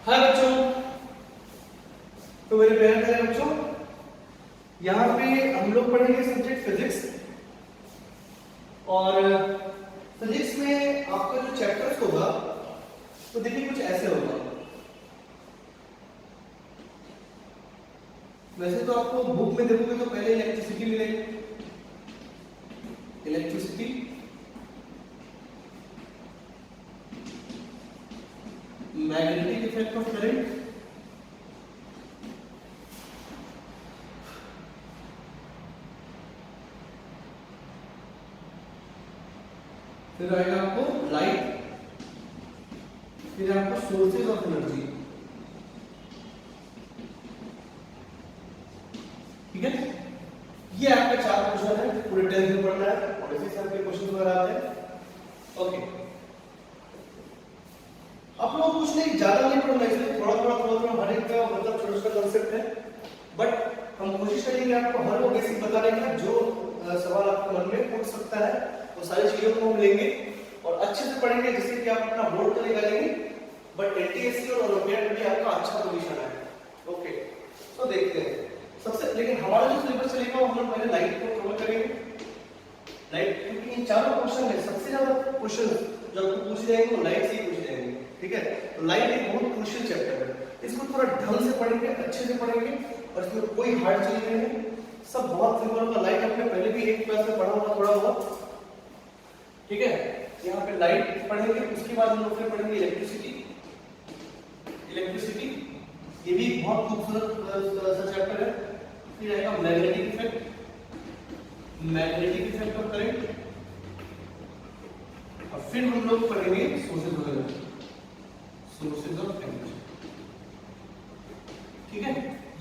हाय बच्चों, तो मेरे प्यारे प्यारे बच्चों, यहाँ पे हम लोग पढ़ेंगे सब्जेक्ट फिजिक्स। और फिजिक्स में आपका जो चैप्टर्स होगा तो देखिए कुछ ऐसे होगा। वैसे तो आपको बुक में देखोगे तो पहले इलेक्ट्रिसिटी मिलेगी, electricity, magnetic effect of current, फिर आएगा आपको लाइट, फिर आपको सोर्सेज ऑफ एनर्जी। ठीक है, ये आपका 4 क्वेश्चन है, पूरे 10 दिन पढ़ना है और इसी से आपके क्वेश्चन वगैरह आते हैं। ओके, आप लोग कुछ नहीं, ज्यादा नहीं पढ़ना, इसलिए थोड़ा थोड़ा हर एक का मतलब छोटा छोटा कंसेप्ट है, बट हम कोशिश करेंगे आपको हर वो बेसिक बताने का जो सवाल आपके मन में उठ सकता है, वो सारी चीजों को हम लेंगे और अच्छे से पढ़ेंगे जिससे कि आप अपना बोर्ड तो निकालेंगे, बट एनटीएससी और ओलंपियाड में भी आपका अच्छा पोजीशन है। ओके, तो देखते हैं सबसे, लेकिन हमारा जो सिलेबस चलेगा वो हम लोग पहले लाइट को कवर करेंगे। लाइट, क्योंकि इन चारों क्वेश्चन में सबसे ज्यादा क्वेश्चन जो आपको पूछ जाएंगे वो लाइट से ही पूछ जाएंगे। ठीक है, तो लाइट एक बहुत क्रूशियल चैप्टर है, इसको थोड़ा ढंग से पढ़ेंगे, अच्छे से पढ़ेंगे और इसमें कोई हार्ड चीज नहीं है, सब बहुत सिंपल होगा। लाइट आपने पहले भी एक क्लास में पढ़ा होगा थोड़ा बहुत। ठीक है, यहाँ पे लाइट पढ़ेंगे, उसके बाद हम लोग फिर पढ़ेंगे इलेक्ट्रिसिटी। इलेक्ट्रिसिटी ये भी बहुत खूबसूरत सा चैप्टर है। फिर आएगा magnetic effect, magnetic effect of current, और फिर हम लोग पढ़ेंगे sources of energy, sources of energy. ठीक है,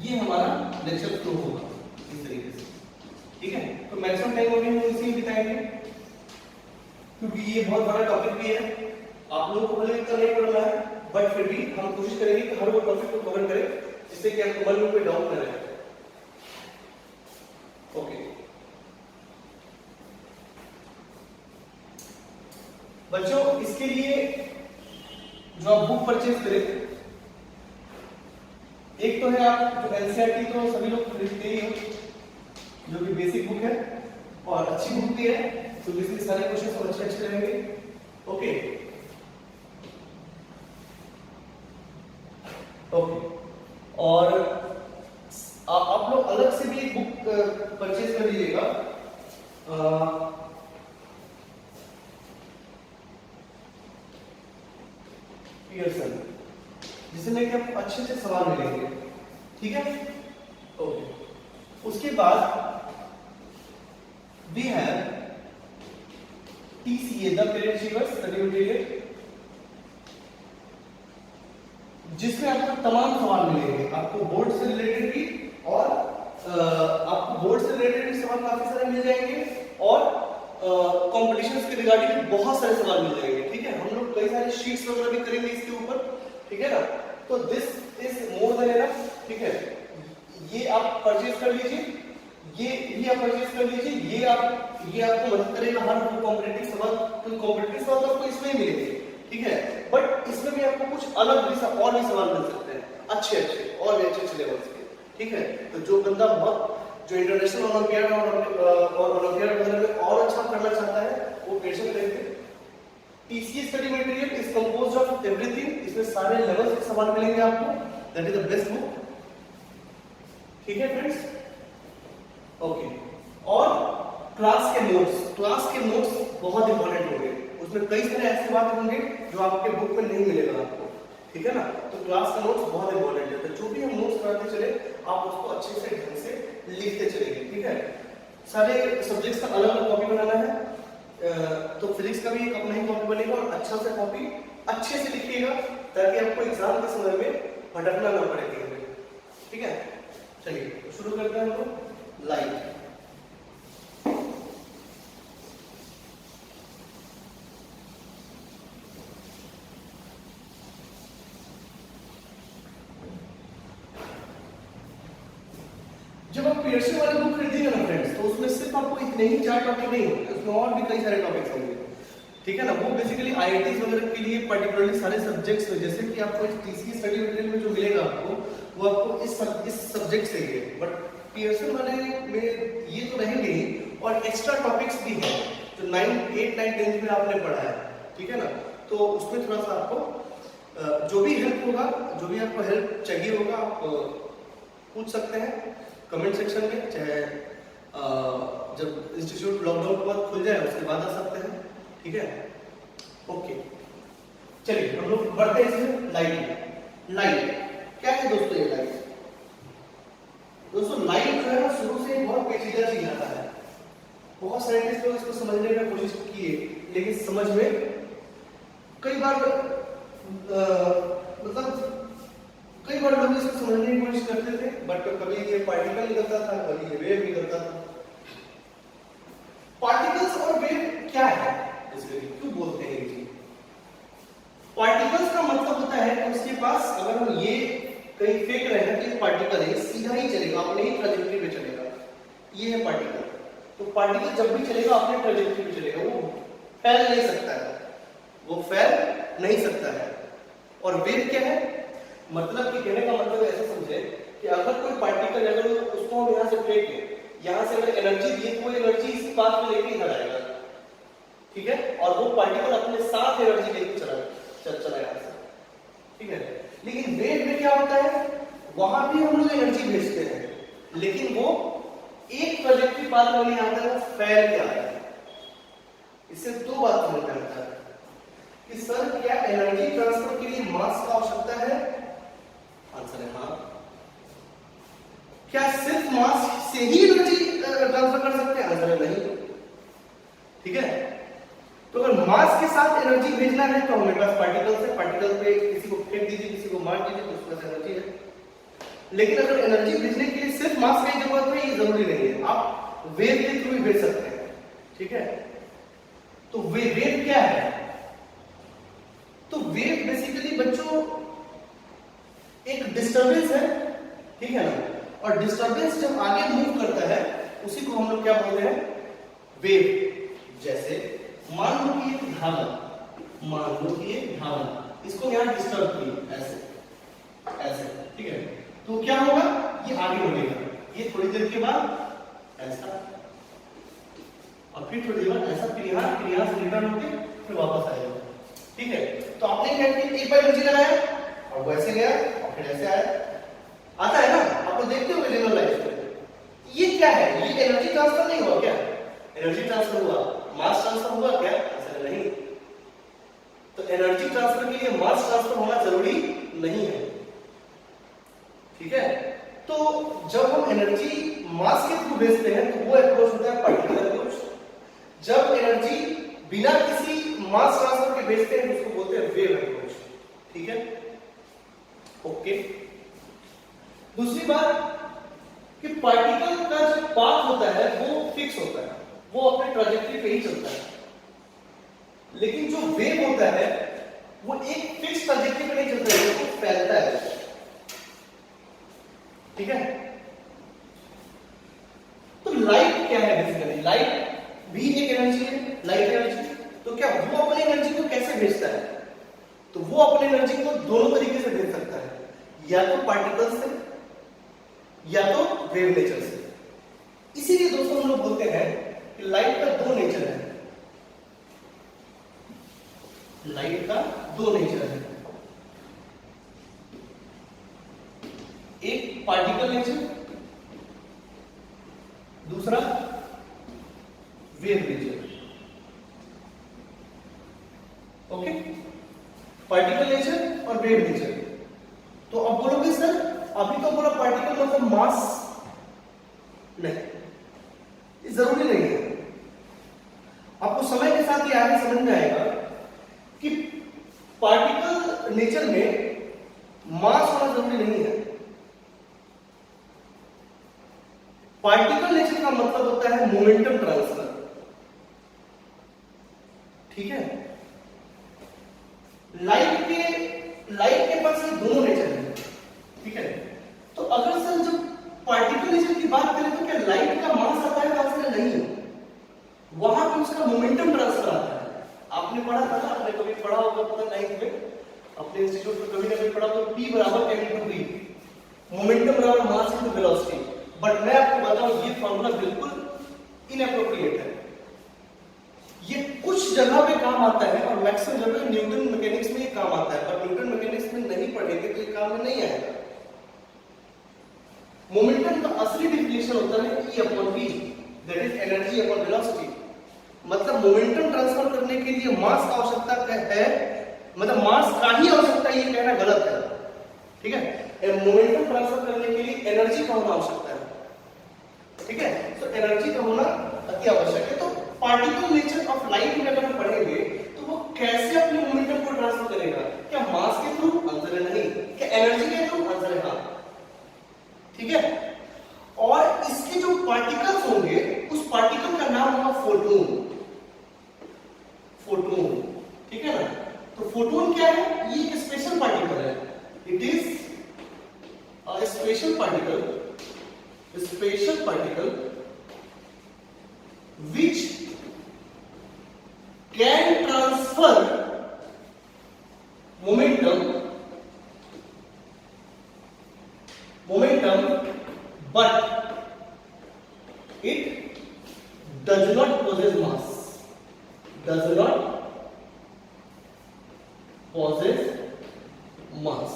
ये हमारा लेक्चर फ्लो होगा इस तरीके से। ठीक है, तो मैक्सिमम टाइम हम इसी में बिताएंगे क्योंकि ये बहुत बड़ा टॉपिक भी है। आप लोगों को भले इतना नहीं पढ़ना है, बट फिर भी हम कोशिश करेंगे कि हर वो टॉपिक को कवर करें जिससे कि आपको मन में कोई डाउट न रहे। ओके बच्चों, इसके लिए जो आप बुक परचेज करें, एक तो है आप जो एनसीईआरटी तो सभी लोग खरीदते ही हो, जो कि बेसिक बुक है और अच्छी बुक भी है, तो इसमें सारे क्वेश्चन सब अच्छे रहेंगे। ओके ओके, और आप लोग अलग से भी एक बुक परचेज कर लीजिएगा, पियर्सन, जिसमें कि आपको अच्छे से सवाल मिलेंगे। ठीक है, ओके, उसके बाद we have TCA, the parent शीवर स्टडी मटेरियल, जिसमें आपको तमाम सवाल मिलेंगे, आपको बोर्ड से रिलेटेड भी और आपको बोर्ड से रिलेटेड भी सवाल काफी सारे मिल जाएंगे और कॉम्पिटिशन्स के रिगार्डिंग बहुत सारे सवाल मिल जाएंगे। ठीक है, हम लोग कई सारे शीट्स वगैरह भी करेंगे इसके ऊपर। ठीक है ना, तो this is more than enough. ठीक है, ये आप परचेज कर लीजिए, ये भी आप परचेज कर लीजिए, ये आपको मदद करेगा हर कॉम्पिटिटिव सवाल, तो कॉम्पिटिटिव सवाल तो आपको इसमें ही मिलेंगे। ठीक है, बट इसमें भी आपको कुछ अलग भी और भी सवाल मिल सकते हैं, अच्छे और भी अच्छे लेवल्स के। ठीक है, तो जो बंदा बहुत जो इंटरनेशनल ओलंपियाड और ओलंपियाड वगैरह में और अच्छा करना चाहता है वो पेशेंट करेंगे। TCA study material is composed of everything, इसमें सारे लेवल्स के सवाल मिलेंगे आपको, that is the best book. ठीक है फ्रेंड्स, ओके, और क्लास के नोट्स बहुत इंपॉर्टेंट होंगे, उसमें कई सारे ऐसे बात होंगे जो आपके बुक में नहीं मिलेगा आपको। ठीक है ना, तो क्लास का नोट्स बहुत इंपॉर्टेंट है, तो जो भी हम नोट्स कराते चले आप उसको अच्छे से ढंग से लिखते चलेंगे। ठीक है, सारे सब्जेक्ट्स का अलग अलग कॉपी बनाना है, तो फिजिक्स का भी एक अपना ही कॉपी बनेगा और अच्छा सा कॉपी अच्छे से लिखिएगा ताकि आपको एग्जाम के समय में भटकना ना पड़े। ठीक है, चलिए तो शुरू करते हैं हम लोग। लाइट, जब आप पियर्सन वाली बुक खरीदेंगे ना फ्रेंड्स, तो उसमें सिर्फ आपको इतने ही 4 टॉपिक नहीं होंगे, उसमें और भी कई सारे टॉपिक्स होंगे। ठीक है ना। वो बेसिकली आईआईटीज वगैरह के लिए पर्टिकुलरली सारे सब्जेक्ट्स में, जैसे कि आपको टीसीएस स्टडी मटेरियल में जो मिलेगा आपको, वो आपको इस सब्जेक्ट से ही है, बट पियर्सन वाले में ये तो रहेंगे ही, और एक्स्ट्रा टॉपिक्स भी हैं जो 9, 8, 9, 10 में आपने पढ़ा है, ठीक है ना। तो उसमें थोड़ा सा आपको जो भी हेल्प होगा, जो भी आपको हेल्प चाहिए होगा, आप पूछ सकते हैं कमेंट सेक्शन में, चाहे जब इंस्टीट्यूट लॉकडाउन के बाद खुल जाए उसके बाद आ सकते हैं, ठीक है। ओके, चलिए हम लोग बढ़ते हैं इसमें। लाइट क्या है दोस्तों? ये लाइट दोस्तों, लाइट जो है ना शुरू से बहुत पेचीदा चीज आता है। बहुत साइंटिस्ट लोग इसको समझने की कोशिश किए, लेकिन समझ में कई बार कई बार लोग इसको समझने की कोशिश करते थे, बट कभी ये पार्टिकल निकलता था, कभी ये वेव निकलता था। पार्टिकल्स और वेव क्या है, क्यों बोलते हैं ये चीज? पार्टिकल्स का मतलब होता है कि उसके पास अगर हम ये कहीं फेंक रहे हैं तो ये पार्टिकल है, सीधा ही चलेगा, अपने ही ट्रैजेक्टरी पे चलेगा। ये है पार्टिकल। तो पार्टिकल जब भी चलेगा अपने ट्रैजेक्टरी पे चलेगा, वो फैल नहीं सकता है, वो फैल नहीं सकता है। और वेव क्या है? मतलब कि कहने का मतलब ऐसा समझे कि अगर कोई पार्टिकल, अगर उसको हम यहाँ से फेंकें, यहाँ से अगर एनर्जी दिए, कोई एनर्जी इस पाथ में लेके इधर आएगा, ठीक है, और वो पार्टिकल अपने साथ एनर्जी लेके चला यहाँ से, ठीक है। लेकिन वेव में क्या होता है? वहां भी हम लोग एनर्जी भेजते हैं, लेकिन वो एक ट्रैजेक्टरी पाथ में नहीं आता है, वो फैल के आता है। इससे दो बात समझ में आता है कि सर क्या एनर्जी ट्रांसफर के लिए मास का आवश्यकता है? आंसर है हाँ। क्या सिर्फ मास से ही एनर्जी ट्रांसफर कर सकते हैं? आंसर है नहीं, ठीक है। तो अगर मास के साथ एनर्जी भेजना है तो हमारे पास पार्टिकल से, पार्टिकल पे किसी को फेंक दीजिए, किसी को मार दीजिए, तो उसके पास एनर्जी है। लेकिन अगर एनर्जी भेजने के लिए सिर्फ मास की जरूरत है, ये जरूरी नहीं है, आप वेव के थ्रू भी भेज सकते हैं, ठीक है। तो वेव क्या है? तो वेव बेसिकली बच्चों एक डिस्टरबेंस है, ठीक है ना। और डिस्टरबेंस जब आगे मूव करता है उसी को हम लोग क्या बोलते हैं? वेव। जैसे मान लो कि एक धागा, इसको यहां डिस्टर्ब किए ऐसे, ठीक है, तो क्या होगा? ये आगे बढ़ेगा, ये थोड़ी देर के बाद ऐसा, और फिर थोड़ी देर बाद ऐसा, फिर यहां से रिटर्न होके फिर वापस आएगा, ठीक है। तो आपने क्या किया? एक बार एनर्जी लगाया और वो ऐसे गया और फिर ऐसे आया, आता है ना, आप लोग देखते हो रियल लाइफ में। ये क्या है? ये एनर्जी ट्रांसफर नहीं हुआ क्या? एनर्जी ट्रांसफर हुआ, मास ट्रांसफर हुआ क्या? ऐसा नहीं। तो एनर्जी ट्रांसफर के लिए मास ट्रांसफर होना जरूरी नहीं है, ठीक है। तो जब हम एनर्जी मास के थ्रू भेजते हैं तो वो अप्रोच होता है पार्टिकल अप्रोच। जब एनर्जी बिना किसी मास ट्रांसफर के भेजते हैं उसको बोलते हैं वेव अप्रोच, ठीक है। ओके, दूसरी बात कि पार्टिकल का जो पाथ होता है वो फिक्स होता है, वो अपने ट्रैजेक्टरी पे ही चलता है। लेकिन जो वेव होता है वो एक फिक्स ट्रैजेक्टरी पे नहीं चलता है, वो फैलता है, ठीक है। तो लाइट क्या है? बेसिकली लाइट भी एक एनर्जी है, लाइट एनर्जी। तो क्या वो अपनी एनर्जी को कैसे भेजता है? तो वो अपनी एनर्जी को दोनों तरीके से भेज सकता है, या तो पार्टिकल से या तो वेव नेचर से। इसीलिए दोस्तों हम लोग बोलते हैं कि लाइट का दो नेचर है, लाइट का दो नेचर है, एक पार्टिकल नेचर, दूसरा wave nature. Okay, particle nature और वेव नेचर। तो अब बोलोगे सर अभी तो बोला पार्टिकल मतलब मास, नहीं, ये जरूरी नहीं है। आपको समय के साथ ये आगे समझ में आएगा कि पार्टिकल नेचर में मास होना जरूरी नहीं है। पार्टिकल नेचर का मतलब होता है मोमेंटम ट्रांसफर, ठीक है। लाइट के पास ये दोनों नेचर है, ठीक है। तो अगर सर जब पार्टिकल नेचर की बात करें तो क्या लाइट का मास आता है? आंसर नहीं है, वहां पे उसका मोमेंटम ट्रांसफर आता है। आपने आपने पढ़ा था ना, आपने कभी पढ़ा होगा पता नहीं में अपने इंस्टीट्यूट में कभी ना कभी पढ़ा तो P बराबर m/v, मोमेंटम बराबर मास इनटू वेलोसिटी। बट मैं आपको बताऊं ये फॉर्मूला बिल्कुल इनएप्रोप्रिएट है। ये कुछ जगह पे काम आता है और मैक्सिमम जगह न्यूटन मैकेनिक्स में ये काम आता है, पर न्यूटन मैकेनिक्स में नहीं पढ़ेंगे तो ये काम में नहीं आएगा। मोमेंटम का असली डेफिनेशन होता है E/v, that is energy upon velocity. मतलब मोमेंटम ट्रांसफर करने के लिए मास का आवश्यकता है, मतलब मास का ही आवश्यकता है, ये कहना गलत है, ठीक है। मोमेंटम ट्रांसफर करने के लिए एनर्जी का होना आवश्यकता है, ठीक है। तो एनर्जी का होना अति आवश्यक है। तो पार्टिकल नेचर ऑफ लाइट में अगर हम पढ़ेंगे तो वो कैसे अपने मोमेंटम को ट्रांसफर करेगा, क्या मास के थ्रू? आंसर है नहीं। क्या एनर्जी के थ्रू? आंसर है हाँ, ठीक है। और इसके जो पार्टिकल्स होंगे उस पार्टिकल का नाम होगा फोटोन, फोटोन, ठीक है ना। तो फोटोन क्या है? ये एक स्पेशल पार्टिकल है, it is a special particle, special particle which can transfer momentum but it does not possess mass, does not possess mass।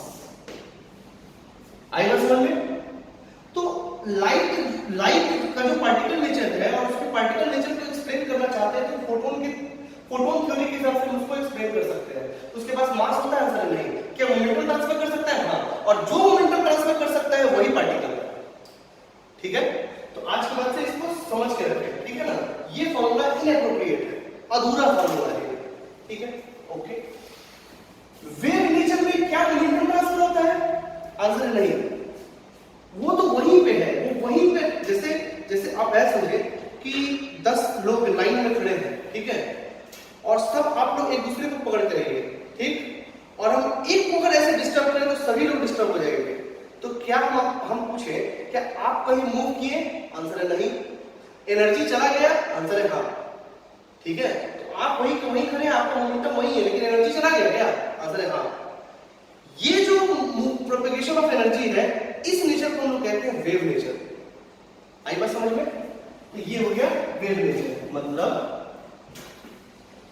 आएगा समझ में? तो लाइट का जो पार्टिकल नेचर है और उसके पार्टिकल नेचर को एक्सप्लेन करना चाहते हैं तो फोटोन थ्योरी के हिसाब से उसको एक्सप्लेन कर सकते हैं। उसके पास मास होता है? आंसर नहीं। क्या मोमेंटम ट्रांसफर कर सकता है? हाँ, और जो मोमेंटम ट्रांसफर कर सकता है वही पार्टिकल है, ठीक है। तो आज के बाद से इसको समझ के रखें, ठीक है ना। ये फॉर्मूला इनएप्रोप्रिएट है, अधूरा फॉर्मूला है, ठीक है, ओके। वेव नेचर में क्या मोमेंटम ट्रांसफर होता है? आंसर नहीं, वो तो वहीं पे है, वो वहीं पे। जैसे आप ऐसे समझे कि 10 लोग लाइन में खड़े हैं, ठीक है, और सब आप लोग एक दूसरे को पकड़ के रहिए, ठीक, और हम एक को अगर ऐसे डिस्टर्ब करें तो सभी लोग डिस्टर्ब हो जाएंगे। तो क्या हम पूछे क्या आप कहीं मूव किए? आंसर है नहीं। एनर्जी चला गया? आंसर है हाँ, ठीक है। तो आप वहीं खड़े हैं, आपका मोमेंटम वही है, लेकिन एनर्जी चला गया क्या? आंसर है हाँ। ये जो प्रोपेगेशन ऑफ एनर्जी है, इस नेचर को हम लोग कहते हैं वेव नेचर। आई बात समझ में? तो ये हो गया वेव नेचर, मतलब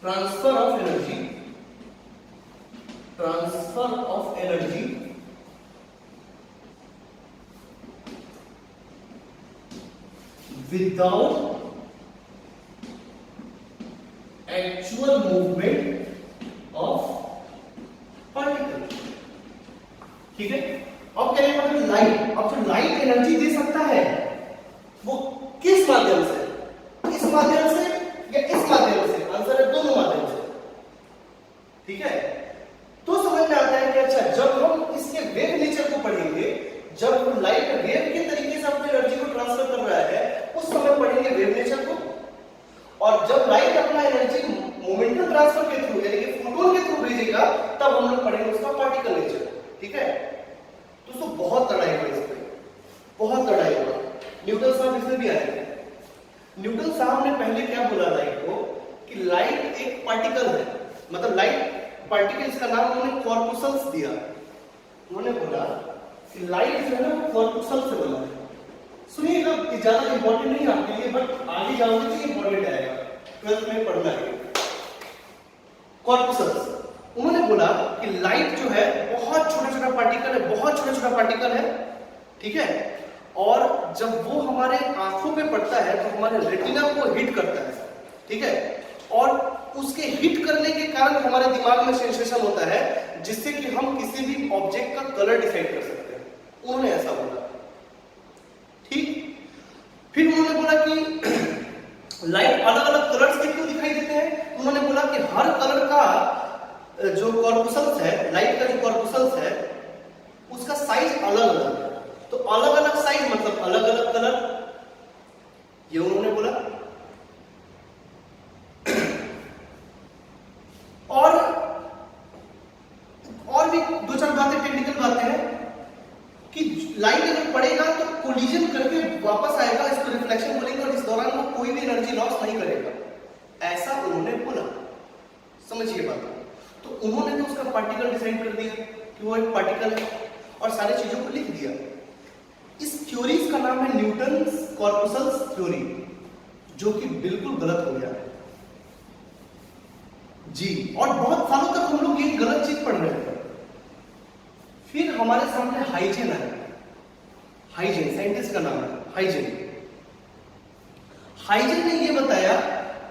transfer of energy, transfer of energy without actual movement of particle, ठीक है। अब क्या है लाइट, अब जो लाइट एनर्जी दे सकता है वो किस माध्यम से? इस माध्यम से या इस माध्यम से? आंसर है दोनों माध्यम से, ठीक है। तो समझ में आता है कि अच्छा जब हम इसके वेव नेचर को पढ़ेंगे, जब लाइट वेव के तरीके से अपनी एनर्जी को ट्रांसफर कर रहा है उस समय पढ़ेंगे वेव नेचर को, और जब लाइट अपना एनर्जी मोमेंटम ट्रांसफर के थ्रू यानी कि फोटोन के थ्रू भेजेगा तब हम लोग पढ़ेंगे उसका पार्टिकल नेचर, ठीक है। दोस्तों बहुत लड़ाई हुई इसमें, बहुत लड़ाई हुआ। न्यूटन साहब इसमें भी आए थे। न्यूटन साहब ने पहले क्या बोला लाइट को कि लाइट एक पार्टिकल है, मतलब लाइट पार्टिकल, इसका नाम उन्होंने कॉर्पुसल्स दिया। उन्होंने बोला कि लाइट जो है ना वो कॉर्पुसल से बना है। सुनिएगा, ज्यादा इंपॉर्टेंट नहीं आपके लिए, बट आगे जाओगे तो इंपॉर्टेंट आएगा, 12th में पढ़ना है। कॉर्पुसल्स, उन्होंने बोला कि लाइट जो है बहुत छोटा पार्टिकल है, बहुत छोटा पार्टिकल है, ठीक है, और जब वो हमारे आंखों पे पड़ता है तो हमारे रेटिना को हिट करता है, ठीक है, और उसके हिट करने के कारण हमारे दिमाग में सेंसेशन होता है जिससे कि हम किसी भी ऑब्जेक्ट का कलर डिसाइड कर सकते हैं। उन्होंने ऐसा बोला, ठीक। फिर उन्होंने बोला कि लाइट अलग अलग कलर्स के क्यों दिखाई देते हैं। उन्होंने बोला कि हर कलर का जो कॉर्पुसल्स है, लाइट का जो कॉर्पुसल्स है उसका साइज अलग अलग है, तो अलग अलग साइज मतलब अलग अलग कलर, ये उन्होंने बोला। और भी दो चार बातें, टेक्निकल बातें हैं कि लाइट अगर पड़ेगा तो कोलिजन करके वापस आएगा, इसको रिफ्लेक्शन बोलेंगे, और इस दौरान वो कोई भी एनर्जी लॉस नहीं करेगा, ऐसा उन्होंने बोला। समझिए बात। तो उन्होंने तो उसका पार्टिकल डिसाइड कर दिया कि वो एक पार्टिकल है और सारी चीजों को लिख दिया। इस थ्योरीज का नाम है न्यूटन्स कॉर्पuscles थ्योरी, जो कि बिल्कुल गलत हो गया जी। और बहुत सालों तक हम लोग ये गलत चीज पढ़ रहे थे। फिर हमारे सामने हाइजेन आया। हाइजेन साइंटिस्ट का नाम है हाइजेन। हाइजेन ने ये बताया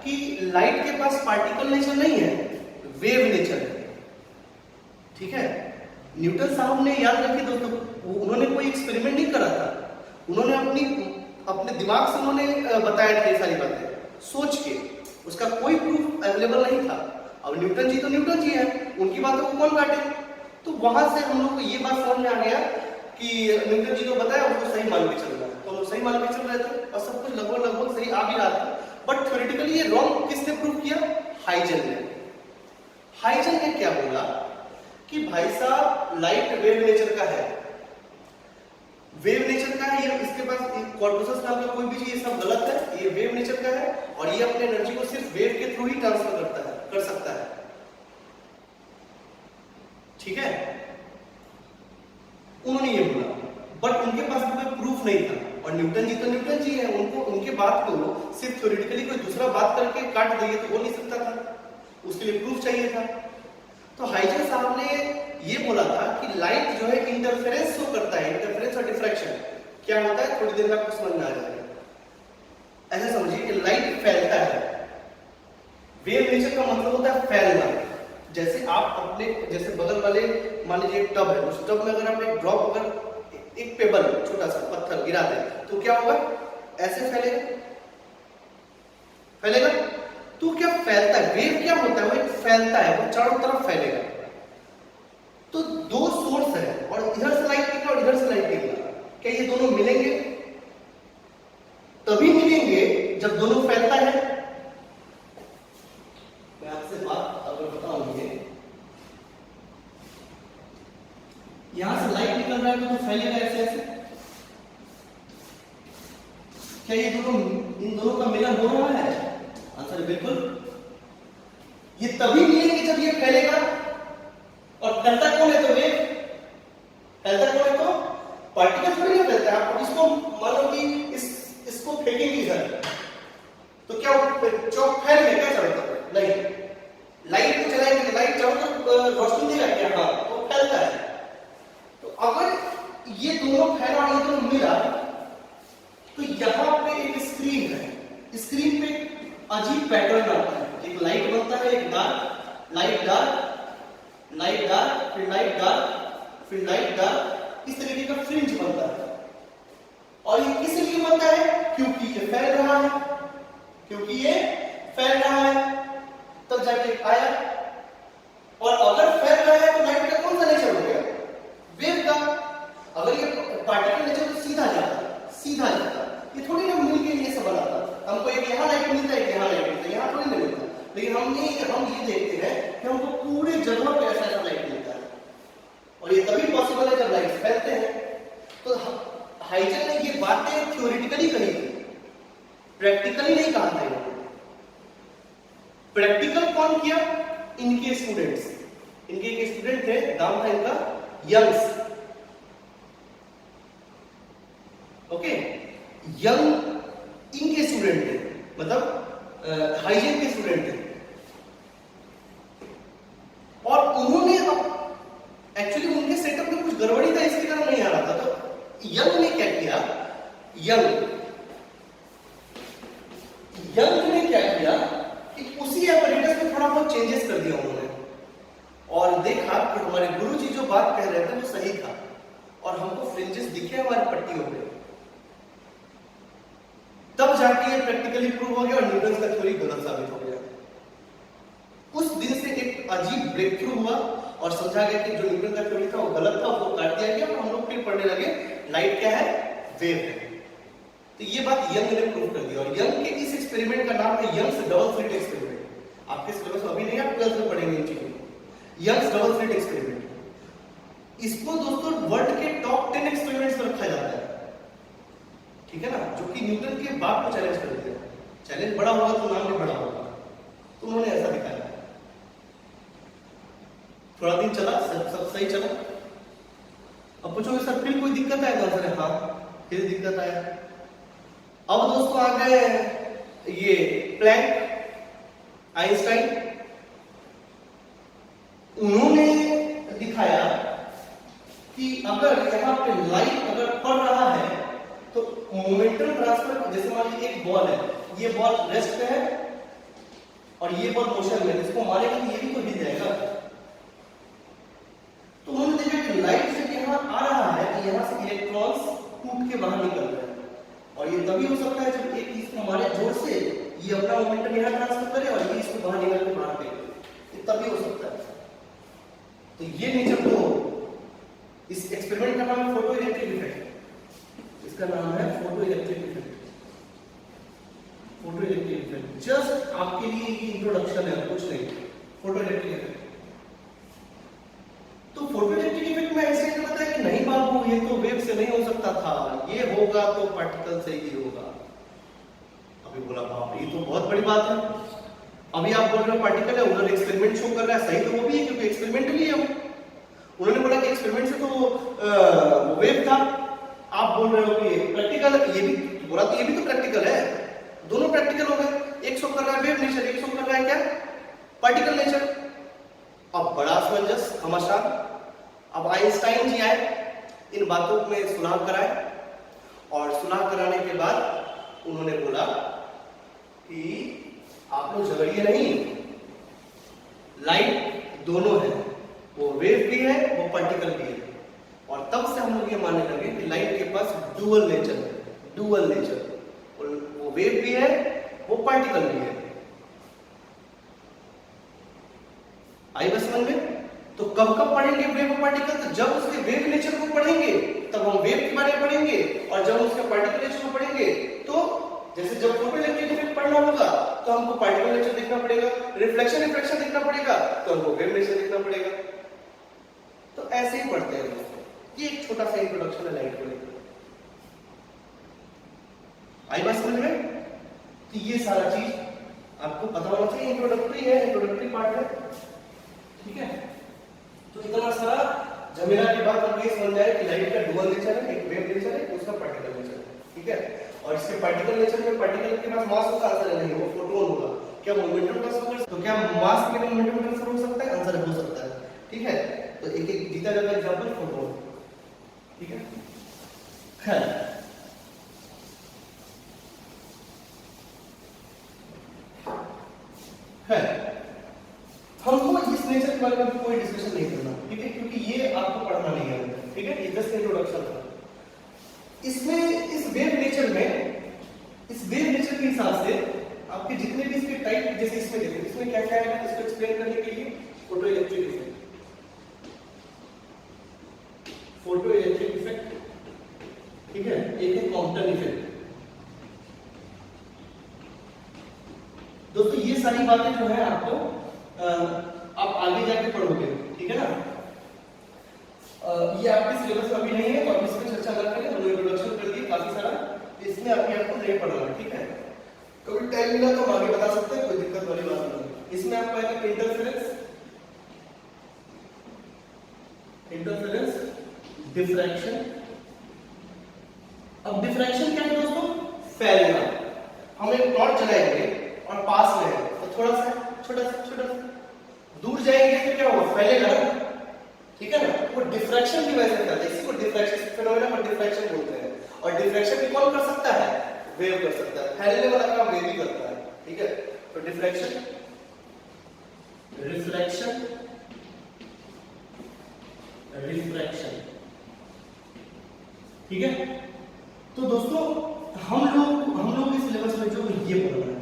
कि लाइट के पास पार्टिकल नेचर नहीं है, वेव नेचर है। ठीक है, न्यूटन साहब ने, याद रखिए दोस्तों, उन्होंने कोई एक्सपेरिमेंट नहीं करा था, उन्होंने अपने दिमाग से उन्होंने बताया था ये सारी बातें सोच के, उसका कोई प्रूफ अवेलेबल नहीं था। अब न्यूटन जी तो न्यूटन जी हैं, उनकी बातों को कौन काटे। तो वहां से हम लोग को ये बात समझ में आ गया कि न्यूटन जी को बताया, उसको सही मान के चल रहा है, तो हम लोग सही मान के चल रहे थे और सब कुछ लगभग सही आ भी रहा था। बट थ्योरेटिकली ये रॉन्ग किसने प्रूव किया? हाइजेन ने। हाइजेन ने क्या बोला कि भाई साहब लाइट वेव नेचर का है, वेव नेचर का है, ये इसके पास कॉर्पuscles नाम का कोई भी चीज, ये सब गलत है, ये वेव नेचर का है और ये अपने एनर्जी को सिर्फ वेव के थ्रू ही ट्रांसफर कर सकता है। ठीक है, उन्होंने ये बोला, बट उनके पास कोई प्रूफ नहीं था। और न्यूटन जी तो न्यूटन जी हैं, उनको उनके बात को सिर्फ थ्योरेटिकली कोई दूसरा बात करके काट देंगे तो हो नहीं सकता था, उसके लिए प्रूफ चाहिए था। तो हाइजेन साहब ने ये बोला था कि लाइट जो है इंटरफेरेंस शो करता है, इंटरफेरेंस और डिफ्रैक्शन क्या होता है, थोड़ी देर में आपको समझ में आ जाएगा। ऐसा समझिए कि लाइट फैलता है, वेव नेचर का मतलब होता है फैलना। जैसे आप अपने, जैसे बगल वाले, मान लीजिए एक टब है, उस टब में अगर आप एक ड्रॉप, अगर एक पेबल, छोटा सा पत्थर गिरा दें तो क्या होगा? ऐसे फैलेगा, फैलेगा। तो क्या फैलता है, वेव क्या होता है, वो एक फैलता है, वो चारों तरफ फैलेगा। तो दो सोर्स है और इधर से लाइट निकला और इधर से लाइट निकला, क्या ये दोनों मिलेंगे? तभी मिलेंगे जब दोनों फैलता है। मैं आपसे बात अगर बताऊंगी, यहां से लाइट निकल रहा है तो फैलेगा ऐसे ऐसे। क्या ये दोनों, इन दोनों का मिलन हो रहा है? आंसर बिल्कुल। ये तभी मिलेंगे जब ये फैलेगा। और फैलता कौन है? तो वेव। फैलता कौन है? तो पार्टिकल थोड़ी ना फैलता है। आप इसको मानो कि इसको फेंकेंगे इधर, तो क्या चौक फैल गया? क्या चलता? नहीं। लाइट को चलाएंगे, लाइट चारों तरफ रोशनी देगा क्या? हाँ, तो फैलता है। तो अगर ये दोनों फैला और ये दोनों मिला, तो यहां पे एक स्क्रीन है, स्क्रीन पे अजीब पैटर्न आता है, एक लाइट बनता है, एक dark, light dark, light dark, फिर लाइट डार्क, फिर लाइट डार्क, इस तरीके का फ्रिंज बनता है। और ये किस लिए बनता है? क्योंकि ये फैल रहा है, क्योंकि ये फैल रहा है, तब जाके आया। और अगर फैल रहा है तो लाइट का कौन सा नेचर हो गया? वेव का। अगर ये पार्टिकल नेचर तो सीधा जाता, सीधा जाता, ये थोड़ी ना मिलके ये सब बनाता। हमको एक यहाँ लाइट मिलता है, एक यहाँ लाइट मिलता है, यहाँ थोड़ी ना मिलता। लेकिन हम ये देखते हैं कि हमको पूरे जगह पे ऐसा लाइट मिलता है, और ये तभी पॉसिबल है जब लाइट फैलते हैं। तो हाइजेन ने ये बातें थ्योरेटिकली कही थी, प्रैक्टिकली नहीं कहा था इन्होंने। प्रैक्टिकल कौन किया? इनके स्टूडेंट्स। इनके एक स्टूडेंट थे, नाम था इनका यंग्स। ओके, यंग इनके स्टूडेंट थे, मतलब हाइजेन के स्टूडेंट थे। और उन्होंने एक्चुअली उनके सेटअप में कुछ गड़बड़ी था, इसके कारण नहीं आ रहा था। तो यंग ने क्या किया? यंग ने क्या किया कि उसी एपरेटस में थोड़ा बहुत चेंजेस कर दिया उन्होंने, और देखा कि हमारे गुरुजी जो बात कह रहे थे वो सही था, और हमको फ्रिंजेस दिखे हमारी पट्टियों पे। तब जाके ये प्रैक्टिकली प्रूव हो गया और न्यूटन का थ्योरी गलत साबित हो गया। उस दिन से एक अजीब ब्रेक थ्रू हुआ और समझा गया कि जो न्यूटन का थ्योरी था वो गलत था, उसको काट दिया गया और हम लोग फिर पढ़ने लगे लाइट क्या है? वेव है। तो ये बात यंग ने प्रूव कर दी, और यंग के इस एक्सपेरिमेंट का नाम है यंग्स डबल स्लिट एक्सपेरिमेंट। आपके सिलेबस में अभी नहीं, आप 12th में पढ़ेंगे इन चीजों को। यंग्स डबल स्लिट एक्सपेरिमेंट, इसको दोस्तों वर्ल्ड के टॉप 10 एक्सपेरिमेंट्स में रखा जाता है। ठीक है ना, जो कि न्यूटन के बाप को चैलेंज कर दिया। चैलेंज बड़ा होगा तो नाम भी बड़ा होगा, तो उन्होंने ऐसा दिखाया। थोड़ा दिन चला, सब सही चला। अब पूछोगे सर फिर कोई दिक्कत है? तो आंसर है हाँ, फिर दिक्कत आया। अब दोस्तों आ गए ये प्लैंक, आइंस्टाइन। उन्होंने दिखाया कि अगर यहाँ पे लाइट अगर पड़ रहा है तो मोमेंटम ट्रांसफर, जैसे मान लीजिए एक बॉल है, ये बॉल रेस्ट पे है और ये बॉल मोशन में, इसको मारेगा तो ये भी तो हिल जाएगा। तो उन्होंने देखा कि लाइट जब यहाँ आ रहा है तो यहाँ से इलेक्ट्रॉन्स टूट के बाहर निकल रहे हैं, और ये तभी हो सकता है जब एक चीज को मारे जोर से, ये अपना मोमेंटम यहाँ ट्रांसफर करे और ये इसको बाहर निकल के बाहर फेंके, ये तभी हो सकता है। तो ये नेचर को, इस एक्सपेरिमेंट का नाम है फोटो इलेक्ट्रिक इफेक्ट। इसका नाम है photo electric effect. Photo electric effect just आपके लिए ये इंट्रोडक्शन है, कुछ नहीं। फोटो इलेक्ट्रिक इफेक्ट, तो फोटो इलेक्ट्रिक इफेक्ट में ऐसे बताया कि नहीं बाबू ये तो वेव से नहीं हो सकता था, ये होगा तो पार्टिकल से ही होगा। अभी बोला बाप ये तो बहुत बड़ी बात है। अभी आप बोल रहे हो पार्टिकल है, उन्होंने एक्सपेरिमेंट शो कर रहा है, सही तो वो भी है क्योंकि एक्सपेरिमेंटली है वो। उन्होंने बोला कि एक्सपेरिमेंट से तो वेव था, आप बोल रहे हो कि प्रैक्टिकल, ये भी बोला तो ये भी तो प्रैक्टिकल है, दोनों प्रैक्टिकल हो गए। एक शो कर रहा है वेव नेचर, एक शो कर रहा है क्या, पार्टिकल नेचर। अब बड़ा असमंजस घमासान। अब आइंस्टाइन जी आए, इन बातों में सुलह कराए, और सुलह कराने के बाद उन्होंने बोला कि आप लोग झगड़िए नहीं, लाइट दोनों है, वो वेव भी है वो पार्टिकल भी है। और तब से हम लोग ये मानने लगे कि लाइट के पास डुअल नेचर है, डुअल नेचर, वो वेव भी है वो पार्टिकल भी है। आई बस समझ में? तो कब कब पढ़ेंगे वेव और पार्टिकल? तो जब उसके वेव नेचर को पढ़ेंगे तब हम वेव के बारे में पढ़ेंगे, और जब उसके पार्टिकल नेचर को पढ़ेंगे तो जैसे जब फोटो इलेक्ट्रिक इफेक्ट पढ़ना होगा तो हमको पार्टिकल नेचर देखना पड़ेगा, रिफ्लेक्शन रिफ्रैक्शन देखना पड़ेगा तो हमको वेव नेचर देखना पड़ेगा। तो ऐसे ही पढ़ते हैं दोस्तों। ये एक छोटा सा इंट्रोडक्शन है लाइट को लेकर। आई बात समझ में? तो ये सारा चीज आपको पता होना चाहिए, इंट्रोडक्टरी है, इंट्रोडक्टरी पार्ट है, ठीक है। तो इतना सारा झमेला के बाद हम ये समझ जाए कि लाइट का डुअल नेचर है, एक वेव नेचर है, उसका पार्टिकल नेचर है, ठीक है। और इसके पार्टिकल नेचर में पार्टिकल के पास मास होगा, आंसर नहीं, वो फोटोन होगा। क्या मोमेंटम ट्रांसफर? तो क्या मास के लिए मोमेंटम ट्रांसफर हो सकता है? आंसर हो सकता है, ठीक है। तो एक एक जीता जाता एग्जांपल फोटोन, ठीक है। खैर हमको इस नेचर के बारे में कोई डिस्कशन नहीं करना, ठीक है, क्योंकि ये आपको पढ़ना नहीं है, ठीक है। ये जस्ट इंट्रोडक्शन था। इसमें इस वेव नेचर में, इस वेव नेचर के हिसाब से आपके जितने भी इसके टाइप, जैसे इसमें देखो, इसमें क्या क्या है, इसको एक्सप्लेन करने के लिए photo electric effect, photo electric effect, ठीक है। एक है कॉम्पटन इफेक्ट। दोस्तों ये सारी बातें जो है आपको आप आगे जाके पढ़ोगे, ठीक है ना। ये आपके सिलेबस में अभी नहीं है तो आप इसमें चर्चा ना करें, हमने इंट्रोडक्शन कर दी काफी सारा, इसमें आपको नहीं पढ़ना, ठीक है। कभी टाइम मिला तो हम आगे बता सकते हैं, कोई दिक्कत वाली बात नहीं। इसमें आपको आएगा इंटरफेरेंस, इंटरफेरेंस, डिफ्रैक्शन। अब डिफ्रैक्शन क्या है दोस्तों? फैलना। हम एक टॉर्च जलाएंगे और पास में है तो थोड़ा सा छोटा सा दूर जाएंगे तो क्या होगा? फैलेगा ना, ठीक है ना। वो डिफ्रैक्शन की वजह से फैलता है, इसी को डिफ्रैक्शन फिनोमेना पर डिफ्रैक्शन बोलते हैं। और डिफ्रैक्शन भी कौन कर सकता है? वेव कर सकता है। फैलने वाला काम वेव ही करता है, ठीक है। तो डिफ्रैक्शन, रिफ्रैक्शन, रिफ्रैक्शन, ठीक है। तो दोस्तों हम लोग के सिलेबस में जो ये पढ़ना है,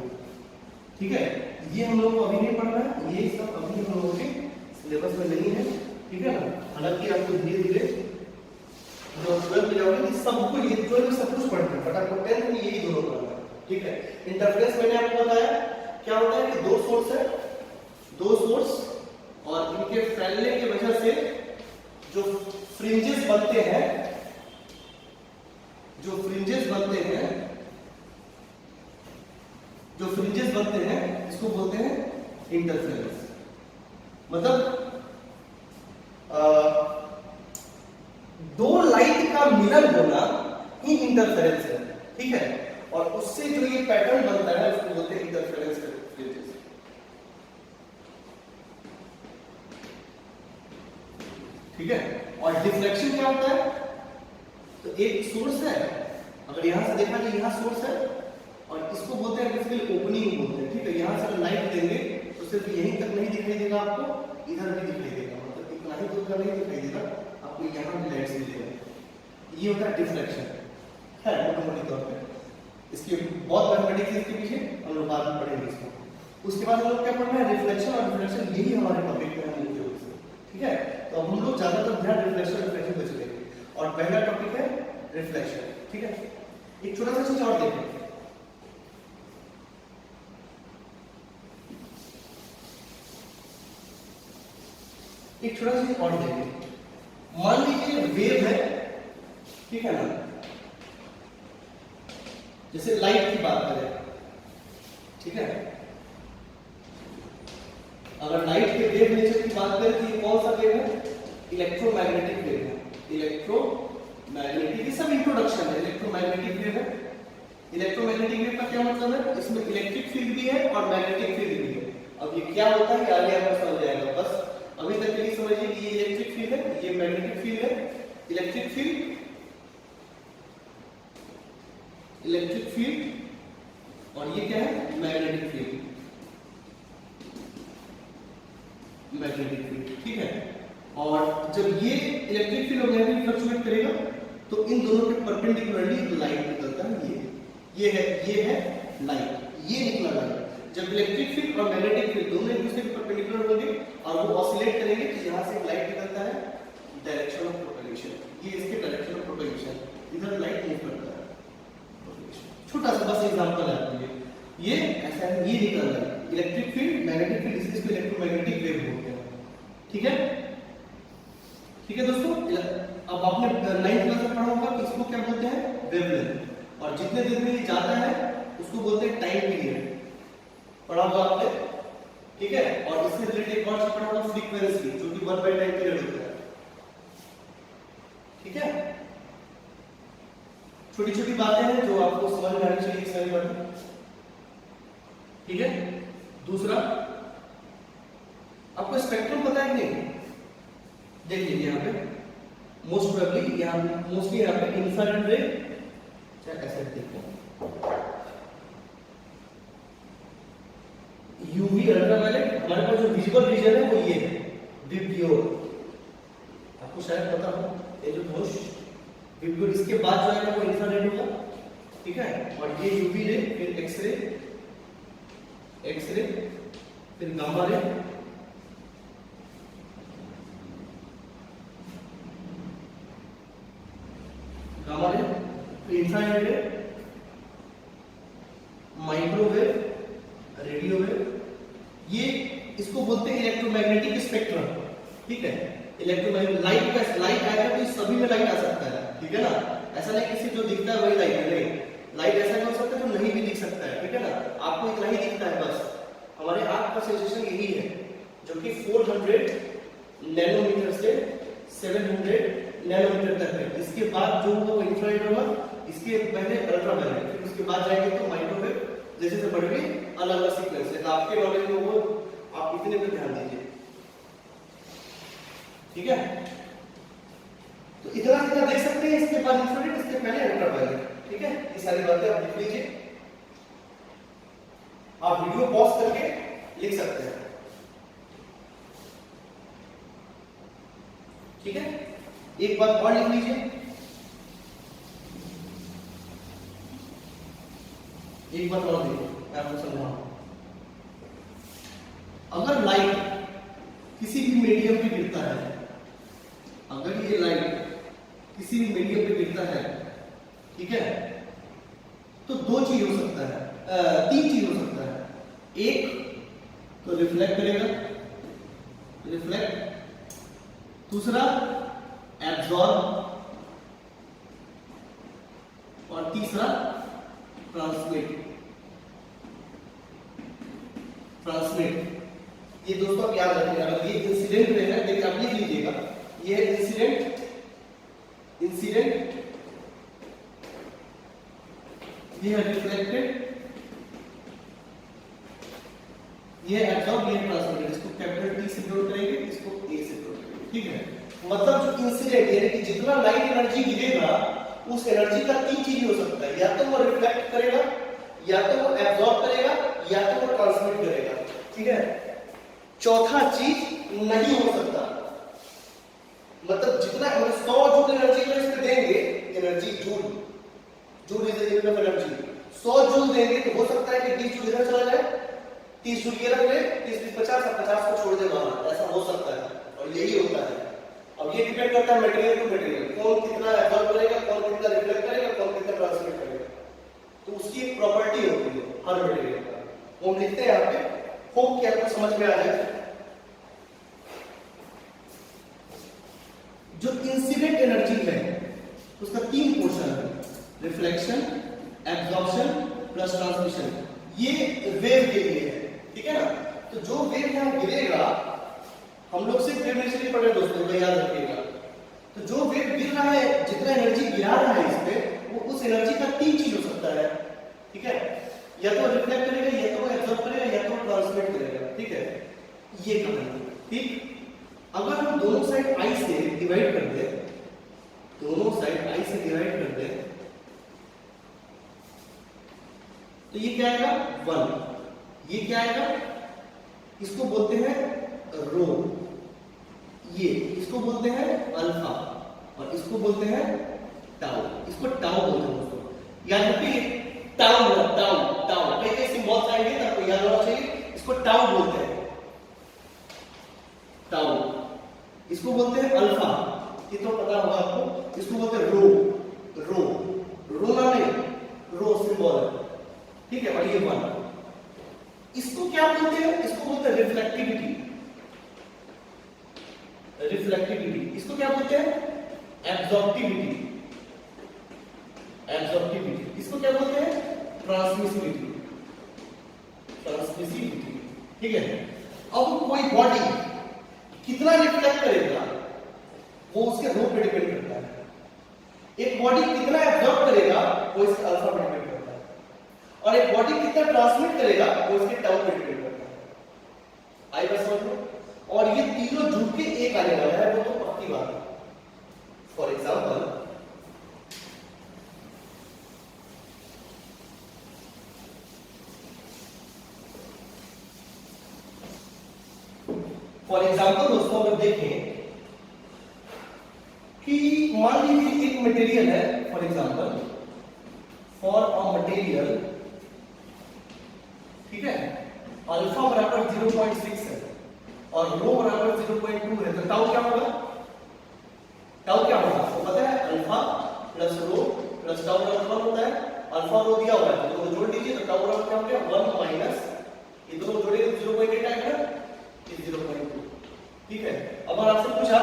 ठीक है, ये हम लोग को अभी नहीं पढ़ना है, ये सब अभी हम लोगों के सिलेबस में नहीं है, ठीक है ना। हालांकि आपको धीरे धीरे जो 12 में जाओगे इस सबको, ये 12 में सब कुछ पढ़ना है, बट आपको 10th में यही दोनों पढ़ना है, ठीक है। इंटरफेरेंस मैंने आपको बताया क्या होता है कि दो सोर्स है, दो सोर्स, और इनके फैलने की वजह से जो फ्रिंजेस बनते हैं, जो फ्रिंजेस बनते हैं, जो फ्रिंजेस बनते हैं इसको बोलते हैं इंटरफेरेंस। मतलब मिलन होना ही इंटरफेरेंस है, ठीक है। और उससे जो ये पैटर्न बनता है उसको बोलते हैं इंटरफेरेंस फ्रिंजेस। ठीक है। और डिफ्लेक्शन क्या होता है? तो एक सोर्स है, अगर यहां से देखा कि यहां सोर्स है और इसको बोलते हैं बेसिकली ओपनिंग बोलते हैं, ठीक है। यहां से अगर लाइट देंगे तो सिर्फ यहीं तक नहीं दिखाई देगा आपको, इधर भी दिखाई देगा, मतलब इतना ही दूर का नहीं दिखाई देगा आपको, यहां भी लाइट मिलेगा। ये होता है डिफ्लेक्शन, है मोटे तौर पे। इसकी बहुत मैथमेटिक्स है इसके पीछे, हम लोग बाद में पढ़ेंगे इसको। उसके बाद हम लोग क्या पढ़ना है? रिफ्लेक्शन। और रिफ्लेक्शन यही हमारे टॉपिक में है मुख्य रूप से, ठीक है। तो अब हम लोग ज्यादातर ध्यान रिफ्लेक्शन पे चलेंगे। और पहला टॉपिक है रिफ्लेक्शन, ठीक है। एक छोटा सा चीज और देखें, एक छोटा सा चीज और देखें। मान लीजिए वेव है, ठीक है ना, जैसे लाइट की बात करें, ठीक है। अगर लाइट के वेव नेचर की बात करें तो ये कौन सा वेव है? इलेक्ट्रोमैग्नेटिक वेव है। इलेक्ट्रोमैग्नेटिक, ये सब इंट्रोडक्शन है। इलेक्ट्रोमैग्नेटिक वेव है। इलेक्ट्रोमैग्नेटिक वेव का क्या मतलब है? इसमें इलेक्ट्रिक फील्ड भी है और मैग्नेटिक फील्ड भी है। अब ये क्या होता है आगे आपको समझ जाएगा, बस अभी तक के लिए समझिए कि ये इलेक्ट्रिक फील्ड है, ये मैग्नेटिक फील्ड है। इलेक्ट्रिक फील्ड और ये क्या है? मैग्नेटिक फील्ड, ठीक है। और जब ये इलेक्ट्रिक फील्ड और मैग्नेटिक फ्लक्चुएट करेगा तो इन दोनों के परपेंडिकुलरली लाइट निकलता है। ये है लाइट, ये निकला लाइट। जब इलेक्ट्रिक फील्ड और मैग्नेटिक फील्ड दोनों एक दूसरे के परपेंडिकुलर होंगे और वो ऑसिलेट करेंगे तो यहां से लाइट निकलता है डायरेक्शन ऑफ प्रोपगेशन। ये इसके डायरेक्शन ऑफ प्रोपगेशन, इधर लाइट मूव करता है। छोटा सा बस एग्जांपल है आपके लिए, ये ऐसा है, ये निकल रहा है इलेक्ट्रिक फील्ड मैग्नेटिक फील्ड, इसको इलेक्ट्रोमैग्नेटिक वेव बोलते हैं, ठीक है। ठीक है दोस्तों, अब आपने 9th क्लास में पढ़ा होगा कि इसको क्या बोलते हैं? वेवलेंथ। और जितने देर में ये जाता है उसको बोलते हैं टाइम पीरियड, पढ़ा होगा आपने, ठीक है। और इससे रिलेटेड एक और चीज पढ़ा होगा फ्रीक्वेंसी, जो कि 1 बाय टाइम पीरियड होता है, ठीक है। छोटी छोटी बातें हैं जो आपको समझ में आनी चाहिए सारी बातें, ठीक है। दूसरा, आपको स्पेक्ट्रम पता है कि नहीं? देख लीजिए यहाँ पे, मोस्ट प्रोबेबली मोस्टली यहाँ पे इंफ्रारेड रे, चाहे ऐसे देखो, यूवी अल्ट्रावायलेट, हमारे पास जो विजुअल रीजन है वो ये है, विब्रियो, आपको शायद पता हो, ये जो धनुष विब्रियो, इसके बाद जो है वो इंफ्रारेड होगा, ठीक है। और ये यूवी रे, फिर एक्सरे, फिर गामा रे, फिर इंफ्रारेड रे, माइक्रोवेव, रेडियो वेव, ये इसको बोलते हैं इलेक्ट्रोमैग्नेटिक स्पेक्ट्रम, ठीक है। इलेक्ट्रोमैग्नेटिक लाइट आएगा तो सभी में लाइट आ सकता है, ठीक है ना। ऐसा नहीं किसी जो दिखता है वही लाइट है, नहीं, लाइट ऐसा नहीं हो सकता जो नहीं भी दिख सकता है, ठीक है ना। आपको इतना ही दिखता है बस, हमारे आंख का सेंसेशन यही है, जो कि 400 नैनोमीटर से 700 नैनोमीटर तक है। इसके बाद जो होगा वो इंफ्रारेड होगा, इसके पहले अल्ट्रावायलेट, फिर उसके बाद जाएंगे तो माइक्रोवेव, जैसे से बढ़ गई अलग अलग सीक्वेंस है। तो आपके नॉलेज में वो आप इतने पे ध्यान दीजिए, ठीक है। तो इतना देख सकते हैं, इसके बाद इंफ्रारेड, इसके पहले अल्ट्रावायलेट, ठीक है। ये सारी बातें आप लिख लीजिए, आप वीडियो पॉज करके लिख सकते हैं, ठीक है। एक बात और लिख लीजिए, एक बात और देखिए, मैं आपको समझाऊं। अगर लाइट किसी भी मीडियम पे गिरता है, अगर ये लाइट किसी भी मीडियम पे गिरता है, ठीक है, तो दो चीज हो सकता है, तीन चीज हो सकता है। एक तो रिफ्लेक्ट करेगा, दूसरा एब्जॉर्ब, और तीसरा ट्रांसमिट। ये दोस्तों आप याद रखिए, अगर ये इंसिडेंट रे है, देखिए आप लिख लीजिएगा, ये है इंसिडेंट ये है रिफ्लेक्टेड, ये एब्जॉर्ब, ये ट्रांसमिटेड। इसको कैपिटल टी से डिनोट करेंगे, इसको ए से डिनोट करेंगे, ठीक है। मतलब जो इंसिडेंट यानी कि जितना लाइट एनर्जी गिरेगा उस एनर्जी का तीन चीज हो सकता है, या तो वो रिफ्लेक्ट करेगा, या तो वो एब्जॉर्ब करेगा, या तो वो ट्रांसमिट करेगा, ठीक है। चौथा चीज नहीं हो सकता। मतलब जितना 100 जूल एनर्जी को इस पे देंगे, energy joule is the unit of energy, 100 joule देंगे तो हो सकता है कि 20 जूल इधर चला जाए, 30 जूल ये रख ले, 30 50 और 50 को छोड़ दे बाहर, ऐसा हो सकता है और यही होता है। अब ये डिपेंड करता है मटेरियल टू मटेरियल, कौन कितना एब्जॉर्ब करेगा, कौन कितना रिफ्लेक्ट करेगा, कौन कितना ट्रांसमिट करेगा, तो उसकी एक प्रॉपर्टी होती है हर मटेरियल का, वो हम लिखते हैं यहाँ पे। होप कि आपको समझ में आ जाए। जो इंसिडेंट एनर्जी है उसका तीन पोर्शन है, रिफ्लेक्शन, एब्जॉर्प्शन प्लस ट्रांसमिशन। ये वेव के लिए है, ठीक है ना। तो जो वेव यहां गिरेगा, हम लोग सिर्फ वेव नेचर पढ़ रहे दोस्तों, तो याद रखिएगा। तो जो वेव गिर रहा है, जितना एनर्जी गिरा रहा है इस पे, वो उस एनर्जी का तीन चीज हो सकता है, ठीक है। या तो रिफ्लेक्ट करेगा, या तो एब्जॉर्ब करेगा, या तो ट्रांसमिट करेगा, ठीक है। ये कहानी, ठीक। अगर हम दोनों साइड आई से डिवाइड कर दे, दोनों साइड आई से डिवाइड कर दे, तो ये क्या आएगा 1, ये क्या आएगा, इसको बोलते हैं रो, ये इसको बोलते हैं अल्फा, और इसको बोलते हैं टाउ। इसको टाउ बोलते हैं दोस्तों, याद रखिए। टाउ टाउ टाउ कई सिंबल्स आएंगे तो आपको याद होना चाहिए। इसको टाउ बोलते हैं, टाउ। इसको बोलते हैं अल्फा, ये तो पता होगा आपको। इसको बोलते हैं रो, रो ना नहीं, रो सिंबल है, ठीक है। और ये 1, इसको क्या बोलते हैं, इसको बोलते हैं रिफ्लेक्टिविटी, रिफ्लेक्टिविटी। इसको क्या बोलते हैं, एब्जॉर्प्टिविटी, एब्जॉर्प्टिविटी। इसको क्या बोलते हैं, ट्रांसमिसिविटी, ट्रांसमिसिविटी, ठीक है। अब कोई बॉडी कितना रिफ्लेक्ट करेगा वो उसके रो पे डिपेंड करता है। एक बॉडी कितना एब्जॉर्ब करेगा वो इसके अल्फा पे डिपेंड करता है, और एक बॉडी कितना ट्रांसमिट करेगा वो इसके टाउ पे डिपेंड करता है। आई बात समझ लो। और ये तीनों जुड़ के एक आने वाला है, वो तो पक्की बात है। फॉर एग्जाम्पल, दोस्तों अगर देखें कि मान लीजिए एक मटेरियल है, for example, for a material, ठीक है, अल्फा बराबर 0.6 है और रो बराबर 0.2 है, तो टाउ क्या होगा, टाउ क्या होगा आपको पता है, अल्फा प्लस रो प्लस टाउ बराबर 1 होता है। अल्फा रो दिया हुआ है तो दोनों जोड़ दीजिए, तो टाउ बराबर क्या हो गया 1 माइनस, ये दोनों जोड़ेंगे तो 0.8 आएगा, ये 0.2, ठीक है। अब आपसे पूछा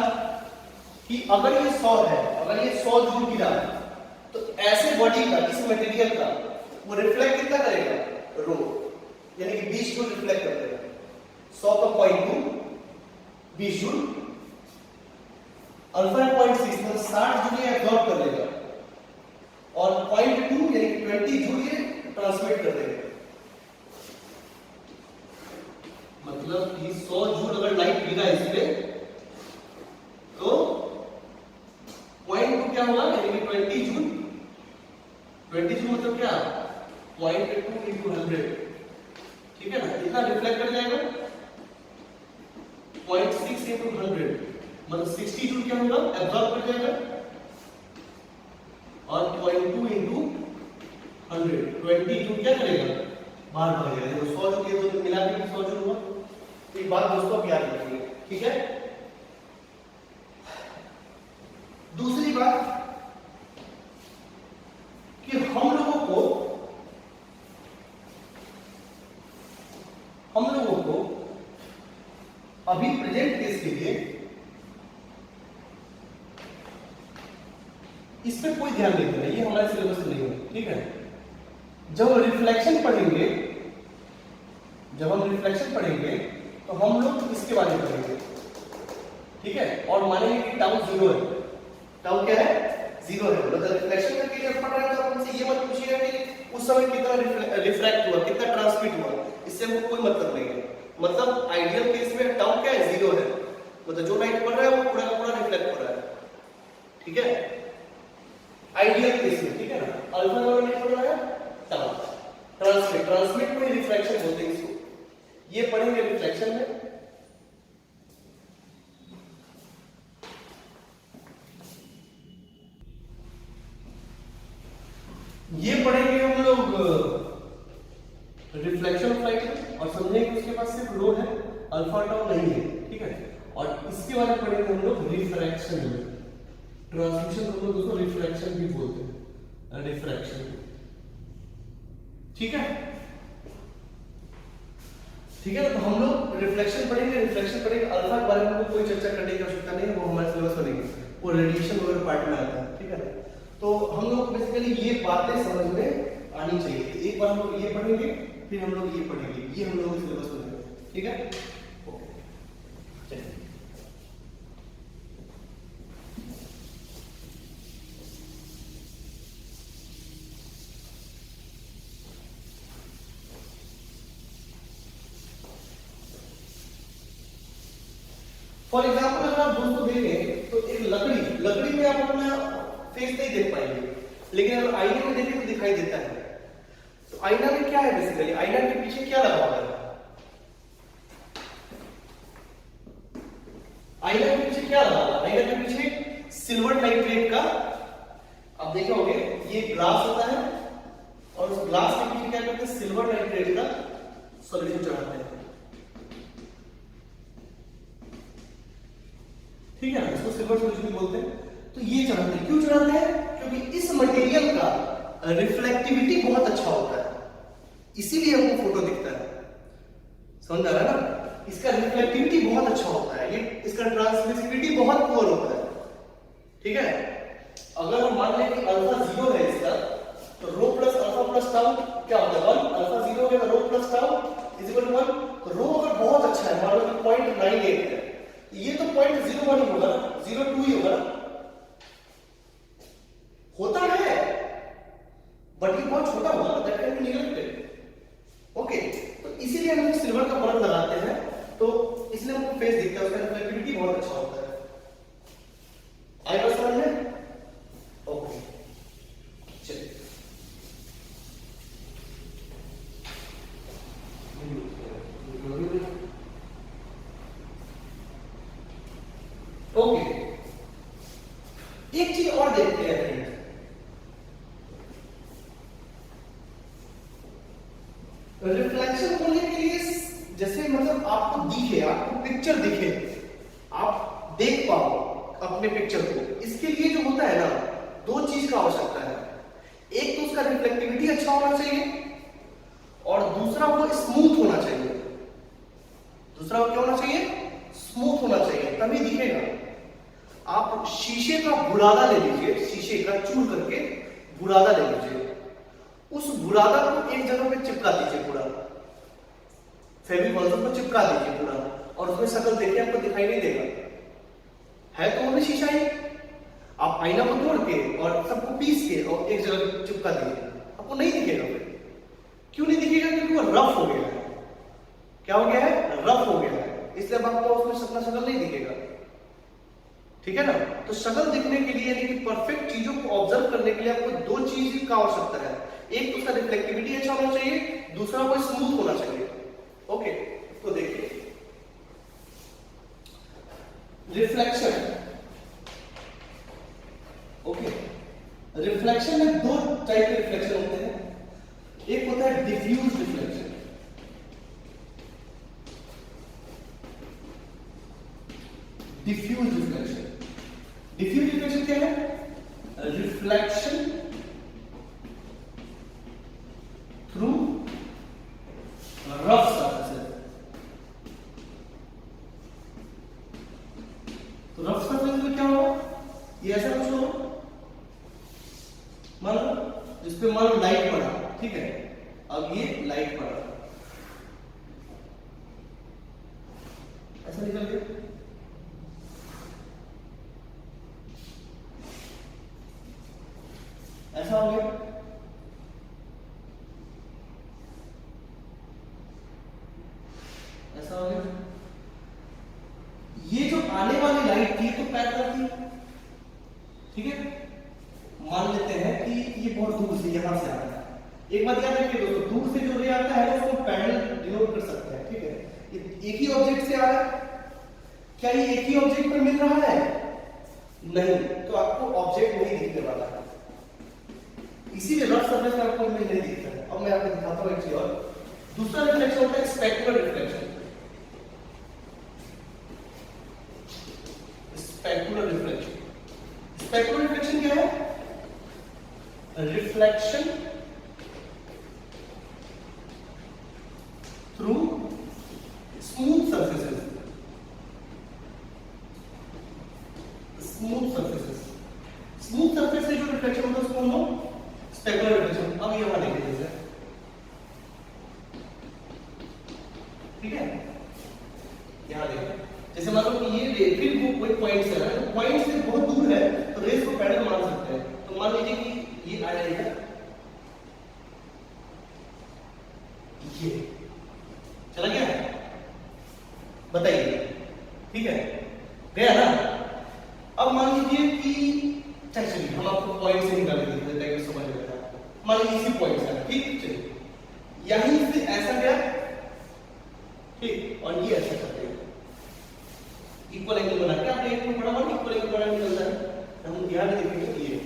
कि अगर ये 100 है, अगर ये 100 जूल गिरा है, तो ऐसे बॉडी का, इस मटेरियल का, वो रिफ्लेक्ट कितना करेगा, रो, यानी कि 20 जूल रिफ्लेक्ट कर देगा। 100 का 0.2 20 जूल, अल्फा 0.6 मतलब 60 जूल ये एब्जॉर्ब कर लेगा, और 0.2 यानी कि 20 जूल ये ट्रांसमिट कर देगा। मतलब कि 100 जूल अगर लाइट गिरा इस पे, तो 0.2 क्या होगा, यानी कि 20 जूल, 20 जूल मतलब क्या 0.2 into 100, ठीक है ना। इतना रिफ्लेक्ट कर जाएगा, 0.6 into 100 मतलब 60 जूल क्या होगा, एब्जॉर्ब कर जाएगा, और 0.2 into 100 20 जूल क्या करेगा, बाहर भाग जाएगा। तो 100 जूल ये दो मिला के 100 जूल हुआ। एक बात दोस्तों आप याद रखिए, ठीक है। दूसरी बात कि हम लोगों को अभी प्रेजेंट केस के लिए इस पे कोई ध्यान नहीं देना, ये हमारे सिलेबस में नहीं है, ठीक है। जब हम रिफ्लेक्शन पढ़ेंगे तो हम लोग इसके बारे में पढ़ेंगे, ठीक है। और मानेंगे कि टाउ 0 है, टाउ क्या है 0 है। मतलब रिफ्लेक्शन का केस पढ़ रहे हैं तो हमसे ये मत पूछिएगा कि उस समय कितना रिफ्रैक्ट हुआ, कितना ट्रांसमिट हुआ, इससे हमको कोई मतलब नहीं है। मतलब आइडियल केस में टाउ क्या है, 0 है, मतलब जो लाइट पड़ रहा है वो पूरा का पूरा रिफ्लेक्ट हो रहा है, ठीक है, आइडियल केस में, ठीक है ना। अल्फा नंबर लाइट पड़ रहा है, टाउ ट्रांसमिट, ट्रांसमिट में रिफ्रैक्शन बोलते हैं इसको, ये पढ़ेंगे रिफ्लेक्शन में। ये पढ़ेंगे हम लोग रिफ्लेक्शन ऑफ लाइट और समझेंगे कि उसके पास सिर्फ रो है, अल्फा टाउ नहीं है, ठीक है। और इसके बारे में पढ़ेंगे हम लोग रिफ्रैक्शन में, ट्रांसमिशन को हम लोग उसको रिफ्रैक्शन भी बोलते हैं, रिफ्रैक्शन, ठीक है, ठीक है। तो हम लोग रिफ्लेक्शन पढ़ेंगे, रिफ्लेक्शन पढ़ेंगे, अल्फा के बारे में हमको कोई चर्चा करने की आवश्यकता नहीं है, वो हमारे सिलेबस में नहीं है, वो रेडिएशन वगैरह पार्ट में आता है, ठीक है। तो हम लोग बेसिकली ये बातें समझ में आनी चाहिए। एक बार हम लोग ये पढ़ेंगे, फिर हम लोग ये पढ़ेंगे, ये हम लोग सिलेबस में है, ठीक है, ओके, चलिए। फॉर एग्जाम्पल अगर आप दोस्तों देखें तो एक लकड़ी में आप अपना फेस नहीं देख पाएंगे, लेकिन अगर आईने में देखें तो दिखाई देता है। तो आईना में क्या है, बेसिकली आईना के पीछे क्या लगा हुआ है, आईना के पीछे क्या लगा हुआ है, आईना के पीछे सिल्वर नाइट्रेट का, आप देखे होंगे ये ग्लास होता है और उस ग्लास के पीछे क्या करते हैं, सिल्वर नाइट्रेट का सॉल्यूशन चढ़ाते हैं, ठीक है ना, इसको सिल्वर सॉल्यूशन बोलते हैं। तो ये चढ़ाते हैं, क्यों चढ़ाते हैं, क्योंकि इस मटेरियल का रिफ्लेक्टिविटी बहुत अच्छा होता है, इसीलिए हमको फोटो दिखता है, समझ आ रहा है ना, इसका रिफ्लेक्टिविटी बहुत अच्छा होता है, ये इसका ट्रांसमिसिबिलिटी बहुत पुअर होता है, ठीक है। अगर हम मान लें कि अल्फा 0 है इसका, तो rho plus alpha plus tau क्या होता है, 1, अल्फा 0 है तो rho plus tau is equal to 1। तो रो अगर बहुत अच्छा है, मान लो कि 0.98 है, ये तो 0.01 ही होगा, 0.2 ही होगा, होता है, बट ये बहुत छोटा होगा, that can be neglected, okay. तो इसीलिए हम सिल्वर का बल्ब लगाते हैं, तो इसलिए हमको फेस दिखता है, उसका रिफ्लेक्टिविटी बहुत अच्छा होता है। आई बात समझ में, ओके, चलिए। ओके, एक चीज और देखते हैं फ्रेंड्स, रिफ्लेक्शन होने के लिए जैसे मतलब आपको दिखे, आपको पिक्चर दिखे, आप देख पाओ अपने पिक्चर को, इसके लिए जो होता है ना, दो चीज का आवश्यकता है, एक तो उसका रिफ्लेक्टिविटी अच्छा होना चाहिए और दूसरा वो स्मूथ होना चाहिए, दूसरा वो क्या होना चाहिए, स्मूथ होना चाहिए, तभी दिखेगा। आप शीशे का बुरादा ले लीजिए, शीशे का चूर करके बुरादा ले लीजिए, उस बुरादा को एक जगह पे चिपका दीजिए, पूरा फेविकॉल पर चिपका दीजिए पूरा, और उसमें शक्ल देखिए, आपको दिखाई नहीं देगा, है तो वो शीशा ही। आप आईना को तोड़ के और सबको पीस के और एक जगह चिपका दीजिए, आपको नहीं दिखेगा। क्यों नहीं दिखेगा, क्योंकि वो रफ हो गया है, क्या हो गया है, रफ हो गया है, इसलिए आपको उसमें अपना शक्ल नहीं दिखेगा, ठीक है ना। तो शक्ल दिखने के लिए, यानी कि परफेक्ट चीजों को ऑब्जर्व करने के लिए आपको दो चीज का आवश्यकता है, एक तो उसका रिफ्लेक्टिविटी अच्छा होना चाहिए, दूसरा वो स्मूथ होना चाहिए, ओके। तो देखिए रिफ्लेक्शन, ओके, रिफ्लेक्शन में दो टाइप के रिफ्लेक्शन होते हैं, एक होता है diffuse reflection, diffuse reflection, diffuse reflection क्या है, रिफ्लेक्शन थ्रू रफ सरफेस। तो रफ सरफेस में क्या होगा, ये ऐसा कुछ हो, मान लो जिस पे मान लो लाइट पड़ा, ठीक है, अब ये लाइट पड़ा, ऐसा निकल गया, ऐसा हो गया, ठीक है, मान लेते हैं कि ये बहुत दूर से यहां से आ रहा है। एक बात याद रखिए दोस्तों, दूर से जो रे आता है उसको पैरेलल डिनोट कर सकते हैं। ठीक है, ये एक ही ऑब्जेक्ट से आ रहा है, क्या ये एक ही ऑब्जेक्ट पर मिल रहा है? नहीं, तो आपको ऑब्जेक्ट नहीं दिखने वाला है, इसीलिए रफ सरफेस में आपको इमेज नहीं दिखता है। अब मैं आपको दिखाता हूं एक चीज और। दूसरा रिफ्लेक्शन होता है specular reflection. Specular reflection, specular reflection क्या है? Reflection through smooth surfaces. Smooth surfaces, smooth surface से जो रिफ्लेक्शन होता है उसको हम लोग स्पेक्युलर रिफ्लेक्शन। अब यहां देखिए जैसे, ठीक है, यहां देखिए जैसे मान लो कि ये रे फिर वो कोई पॉइंट से है, तो पॉइंट से बहुत दूर है तो रेस को पैरेलल मान सकते हैं। तो मान लीजिए कि ये आ जाएगा, ये चला गया, बताइए, ठीक है, गया ना? अब मान लीजिए कि चलिए हम आपको पॉइंट से निकाल के देते हैं, समझ में आता है। मान लीजिए इसी पॉइंट से, ठीक, चलिए यहीं से ऐसा गया, ठीक, और ये ऐसा करते हैं इक्वल एंगल बना के। आपने एक को बड़ा मान इक्वल एंगल बना निकलता है, हम ध्यान देखेंगे ये,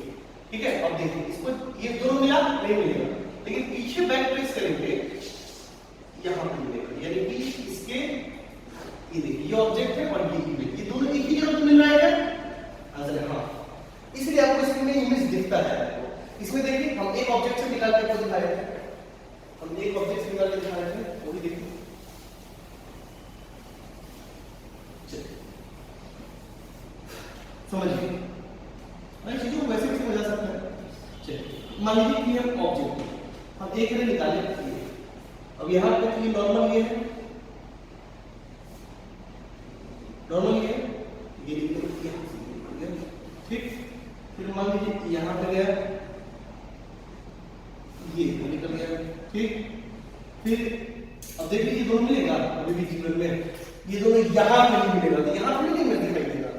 ठीक है। अब देखिए इसको, ये दोनों मिला नहीं मिलेगा, लेकिन पीछे बैक ट्रेस करेंगे यहां पे मिलेगा, यानी कि इसके ये देखिए ये ऑब्जेक्ट है और ये इमेज, ये दोनों एक ही जगह पे मिल रहा है आंसर। हाँ, इसलिए आपको इसमें इमेज दिखता है। इसमें देखिए हम एक ऑब्जेक्ट से निकाल के दिखा रहे थे, हम एक ऑब्जेक्ट से निकाल के दिखा रहे थे, वो भी देखिए, समझिए मैं चीजों को वैसे भी समझा सकते हैं। चलिए मान लीजिए कि हम ऑब्जेक्ट हम एक रे निकाले, अब यहाँ पे तो ये नॉर्मल ये है, नॉर्मल ये निकल गया, ठीक। फिर मान लीजिए यहाँ पे गया, ये निकल गया, ठीक। फिर अब देखिए ये दोनों मिलेगा अभी भी जीवन में, ये दोनों यहाँ पे नहीं मिलेगा, तो यहाँ पे नहीं दिखाई देगा,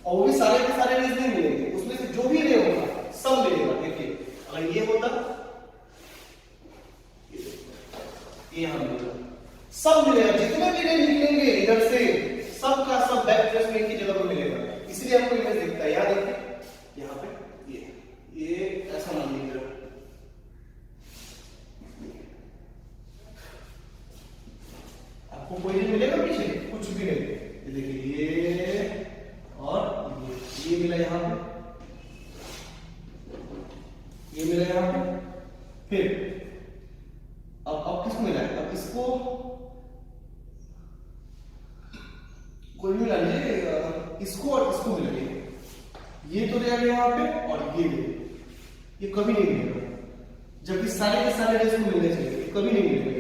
और वो भी सारे के सारे रेज नहीं मिलेंगे, उसमें से जो भी रे होगा सब मिलेगा। देखिए अगर ये होता, ये यहां मिलेगा, सब मिलेगा, जितने भी रे निकलेंगे इधर से सब का सब बैक ट्रेस में एक ही जगह पर मिलेगा, इसलिए आपको इमेज दिखता है। यहां देखिए यहाँ पे ये ऐसा मान लीजिए, आपको कोई नहीं मिलेगा पीछे, कुछ भी नहीं। ये देखिए ये और ये मिला यहां पे, ये मिला यहां पे। फिर अब किसको मिला है? अब इसको कोई भी मिला लीजिए, इसको और इसको मिला लीजिए, ये तो रह गया यहाँ पे और ये कभी नहीं मिलेगा, जबकि सारे के सारे रेस को मिलने चाहिए, कभी नहीं मिलेगा,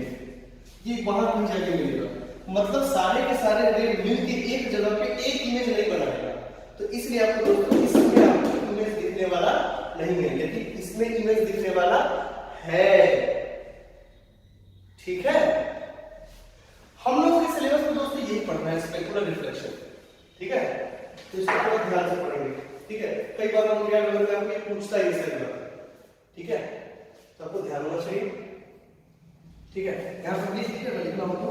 ये वहां कहीं जाके मिलेगा। मतलब सारे के सारे रे मिलके एक जगह पे एक इमेज नहीं बनाएगा। तो इसलिए आपको दोस्तों इसमें आपको इमेज दिखने वाला नहीं है, लेकिन इसमें इमेज दिखने वाला है, ठीक है। हम लोग के सिलेबस में दोस्तों यही पढ़ना है, स्पेक्युलर रिफ्लेक्शन, ठीक है। तो इसको थोड़ा ध्यान से पढ़ेंगे, ठीक है। कई बार हम क्या करते हैं, आपको पूछता है इस तरह, ठीक है, तो आपको ध्यान होना चाहिए, ठीक है। यहां पर प्लीज लिखिए, लिखना हो तो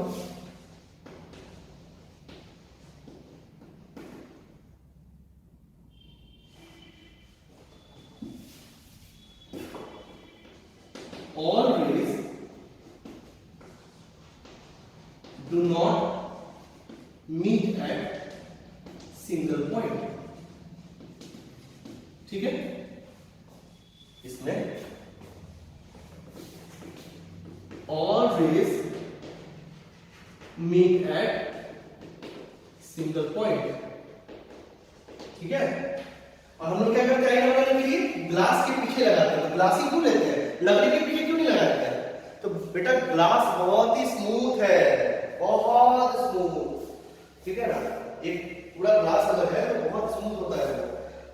always do not meet at single point, ठीक है। इसमें always meet at single point, ठीक है। और हम लोग क्या करते हैं, लगाने के लिए ग्लास के पीछे लगाते हैं, तो ग्लास ही क्यों लेते हैं, लकड़ी के पीछे क्यों नहीं लगाते हैं? तो बेटा ग्लास बहुत ही स्मूथ है, बहुत स्मूथ, ठीक है ना। एक पूरा ग्लास अगर है तो बहुत स्मूथ होता है,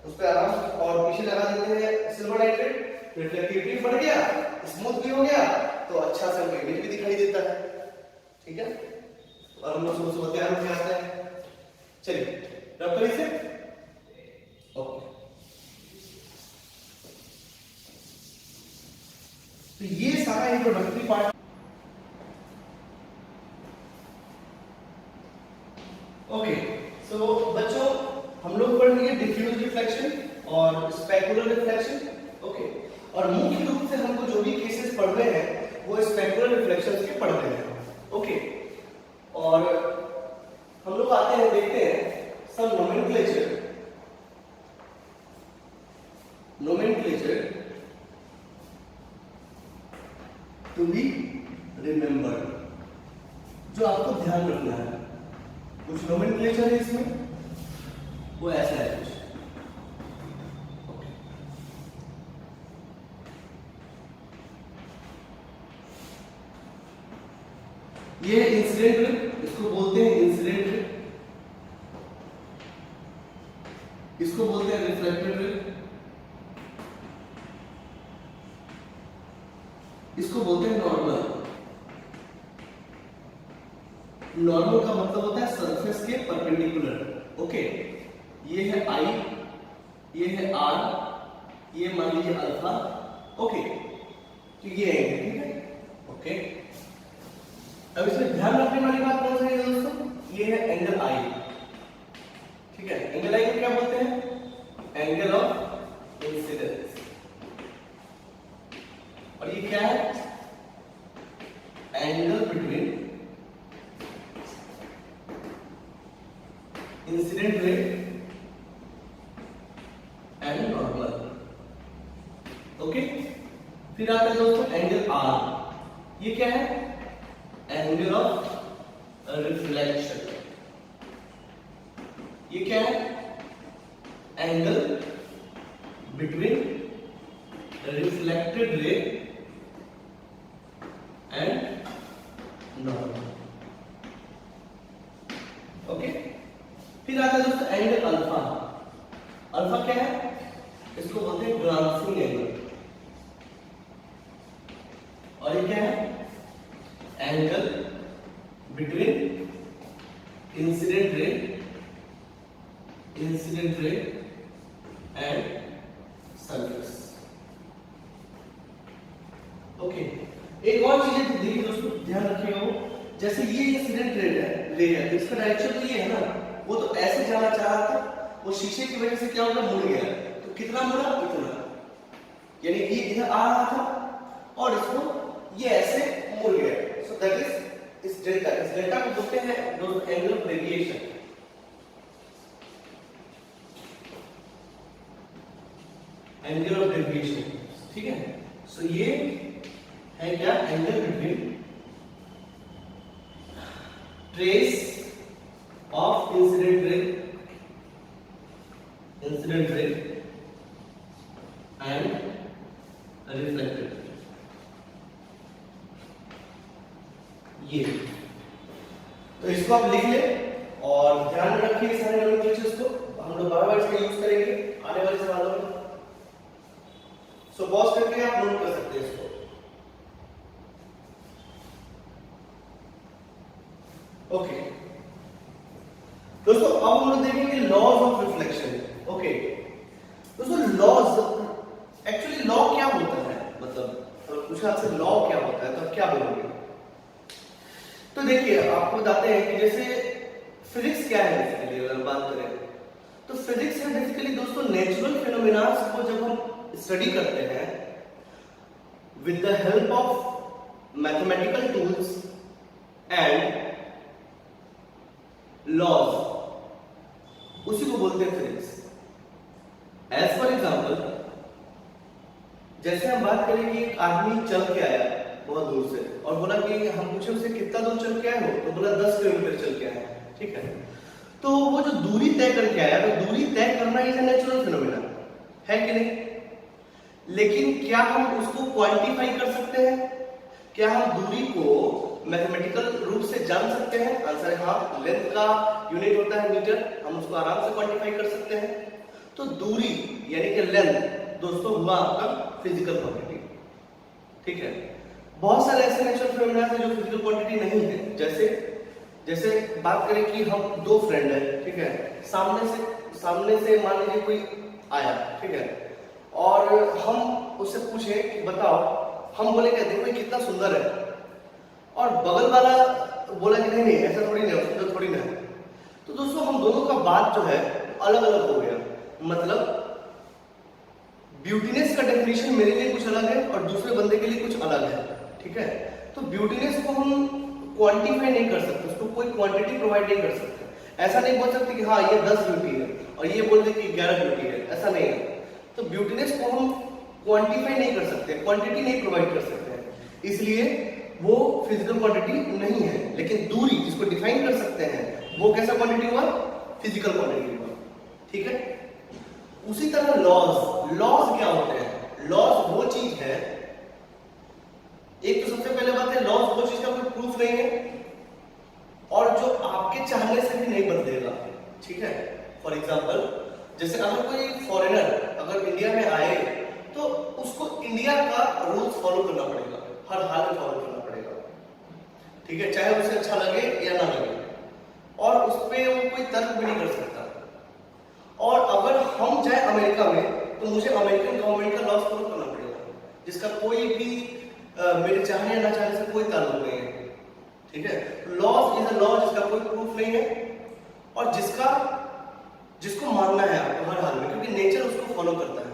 उस पर आराम से और पीछे लगा देते हैं सिल्वर नाइट्रेट, रिफ्लेक्टिविटी बढ़ गया, स्मूथ भी हो गया, तो अच्छा सा इमेज भी दिखाई देता है, ठीक है। और हम लोग सुबह सुबह तैयार होकर आते हैं। चलिए रब करिए से, ओके। तो ये सारा इंट्रोडक्टरी पार्ट। ओके, सो बच्चों हम लोग पढ़ेंगे डिफ्यूज रिफ्लेक्शन और स्पेकुलर रिफ्लेक्शन। ओके, और मुख्य रूप से हमको जो भी केसेस पढ़ रहे हैं वो स्पेकुलर रिफ्लेक्शंस के पढ़ रहे हैं। ओके, और हम लोग आते हैं, देखते हैं सब नोमेनक्लेचर टू बी रिमेंबर्ड, जो आपको ध्यान रखना है। कुछ नोमेनक्लेचर है इसमें, वो ऐसा है कुछ। ये इंसिडेंट रे, इसको बोलते हैं इंसिडेंट रे, इसको बोलते हैं रिफ्लेक्टेड रे, इसको बोलते हैं नॉर्मल। नॉर्मल का मतलब होता है सरफेस के परपेंडिकुलर। ओके, ये है आई, ये है आर, ये मान लीजिए अल्फा। ओके, तो ये एंगल, ठीक है। ओके, अब इसमें ध्यान रखने वाली बात कौन सी है दोस्तों? ये है एंगल आई, ठीक है। एंगल आई को क्या बोलते हैं? Angle of incidence. और ये क्या है? Angle between incident ray and normal. Okay, फिर आता है दोस्तों एंगल आर। ये क्या है? Angle of reflection. ये क्या है? Angle between reflected ray and normal. Okay, फिर आता है दोस्तों एंगल अल्फा। अल्फा क्या है? इसको बोलते हैं ग्रांसिंग एंगल। और ये क्या है? Angle between incident ray and surface. Okay, एक और चीज देखिए दोस्तों, ध्यान रखिएगा, वो जैसे ये इंसिडेंट रे है, तो इसका डायरेक्शन तो ये है ना, वो तो ऐसे जाना चाह रहा था, वो शीशे की वजह से क्या होगा, मुड़ गया। तो कितना मुड़ा? इतना, यानी ये इधर आ रहा था और इसको ये ऐसे मुड़ गया। सो दैट इज इस डेल्टा को बोलते हैं दोस्तों angle of deviation. Angle of deviation, ठीक है। सो ये है क्या? Angle between trace of incident ray and reflected. ये तो इसको आप लिख ले और ध्यान में रखिए सारे नोमेनक्लेचर्स को, हम लोग बार-बार इसका यूज करेंगे आने वाले सवालों में। सो पॉज करके आप नोट कर सकते हैं इसको। ओके दोस्तों, अब हम लोग देखेंगे लॉज ऑफ रिफ्लेक्शन। ओके दोस्तों, लॉज एक्चुअली लॉ क्या होता है, मतलब पूछा आपसे लॉ क्या होता है तो आप क्या बोलोगे? तो देखिए, आपको बताते हैं कि जैसे फिजिक्स क्या है बेसिकली, अगर बात करें तो फिजिक्स है बेसिकली दोस्तों नेचुरल फिनोमेनास को जब हम स्टडी करते हैं with the help of mathematical tools and laws, उसी को बोलते हैं फिजिक्स। एज फॉर एग्जाम्पल, जैसे हम बात करें कि एक आदमी चल के आया बहुत दूर से और बोला कि हम पूछे उसे कितना दूर चल के आए हो, तो बोला 10 किलोमीटर चल के आया, ठीक है। तो वो जो दूरी तय करके आया, तो दूरी तय करना इज अ नेचुरल फिनोमेना, है कि नहीं? लेकिन क्या हम उसको क्वांटिफाई कर सकते हैं? क्या हम दूरी को मैथमेटिकल रूप से जान सकते हैं? आंसर है हाँ। लेंथ का यूनिट होता है मीटर, हम उसको आराम से क्वांटिफाई कर सकते हैं। तो दूरी यानी कि लेंथ दोस्तों हुआ आपका फिजिकल क्वांटिटी, ठीक है। बहुत सारे ऐसे नेचुरल फिनोमेना हैं जो फिजिकल क्वांटिटी नहीं है। जैसे बात करें कि हम दो फ्रेंड हैं, ठीक है, सामने से मान लीजिए कोई आया, ठीक है, और हम उससे पूछे कि बताओ हम बोले कि देखो ये कितना सुंदर है, और बगल वाला बोला कि नहीं नहीं ऐसा थोड़ी नहीं, सुंदर थोड़ी ना है। तो दोस्तों हम दोनों का बात जो है अलग अलग हो गया। मतलब ब्यूटीनेस का डेफिनेशन मेरे लिए कुछ अलग है और दूसरे बंदे के लिए कुछ अलग है, ठीक है। तो ब्यूटीनेस को हम क्वांटिफाई नहीं कर सकते, उसको कोई क्वांटिटी प्रोवाइड नहीं कर सकते। ऐसा नहीं बोल सकते कि हाँ ये 10 ब्यूटी है और ये बोल दे कि 11 ब्यूटी है, ऐसा नहीं है। तो ब्यूटीनेस को हम क्वांटिफाई नहीं कर सकते, क्वांटिटी नहीं प्रोवाइड कर सकते हैं, इसलिए वो फिजिकल क्वांटिटी नहीं है। लेकिन दूरी जिसको डिफाइन कर सकते हैं वो कैसा क्वांटिटी हुआ, फिजिकल क्वांटिटी हुआ, ठीक है। उसी तरह लॉज क्या होते हैं? लॉज वो चीज है, एक तो सबसे पहले बात है लॉज वो चीज का कोई प्रूफ नहीं है और जो आपके चाहने से भी नहीं बदलेगा, ठीक है। फॉर एग्जाम्पल जैसे अगर कोई फॉरेनर अगर इंडिया में आए तो उसको इंडिया का रूल्स फॉलो करना पड़ेगा, हर हाल में फॉलो करना पड़ेगा, ठीक है, चाहे उसे अच्छा लगे या ना लगे, और उस पर वो कोई तर्क भी नहीं कर सकता। और अगर हम जाए अमेरिका में तो मुझे अमेरिकन गवर्नमेंट का लॉ फॉलो करना पड़ेगा, जिसका कोई भी मेरे चाहने या ना चाहने से कोई ताल्लुक नहीं है, ठीक है। लॉज इज अ लॉ जिसका कोई प्रूफ नहीं है और जिसको मानना है आपको हर हाल में, क्योंकि नेचर उसको फॉलो करता है।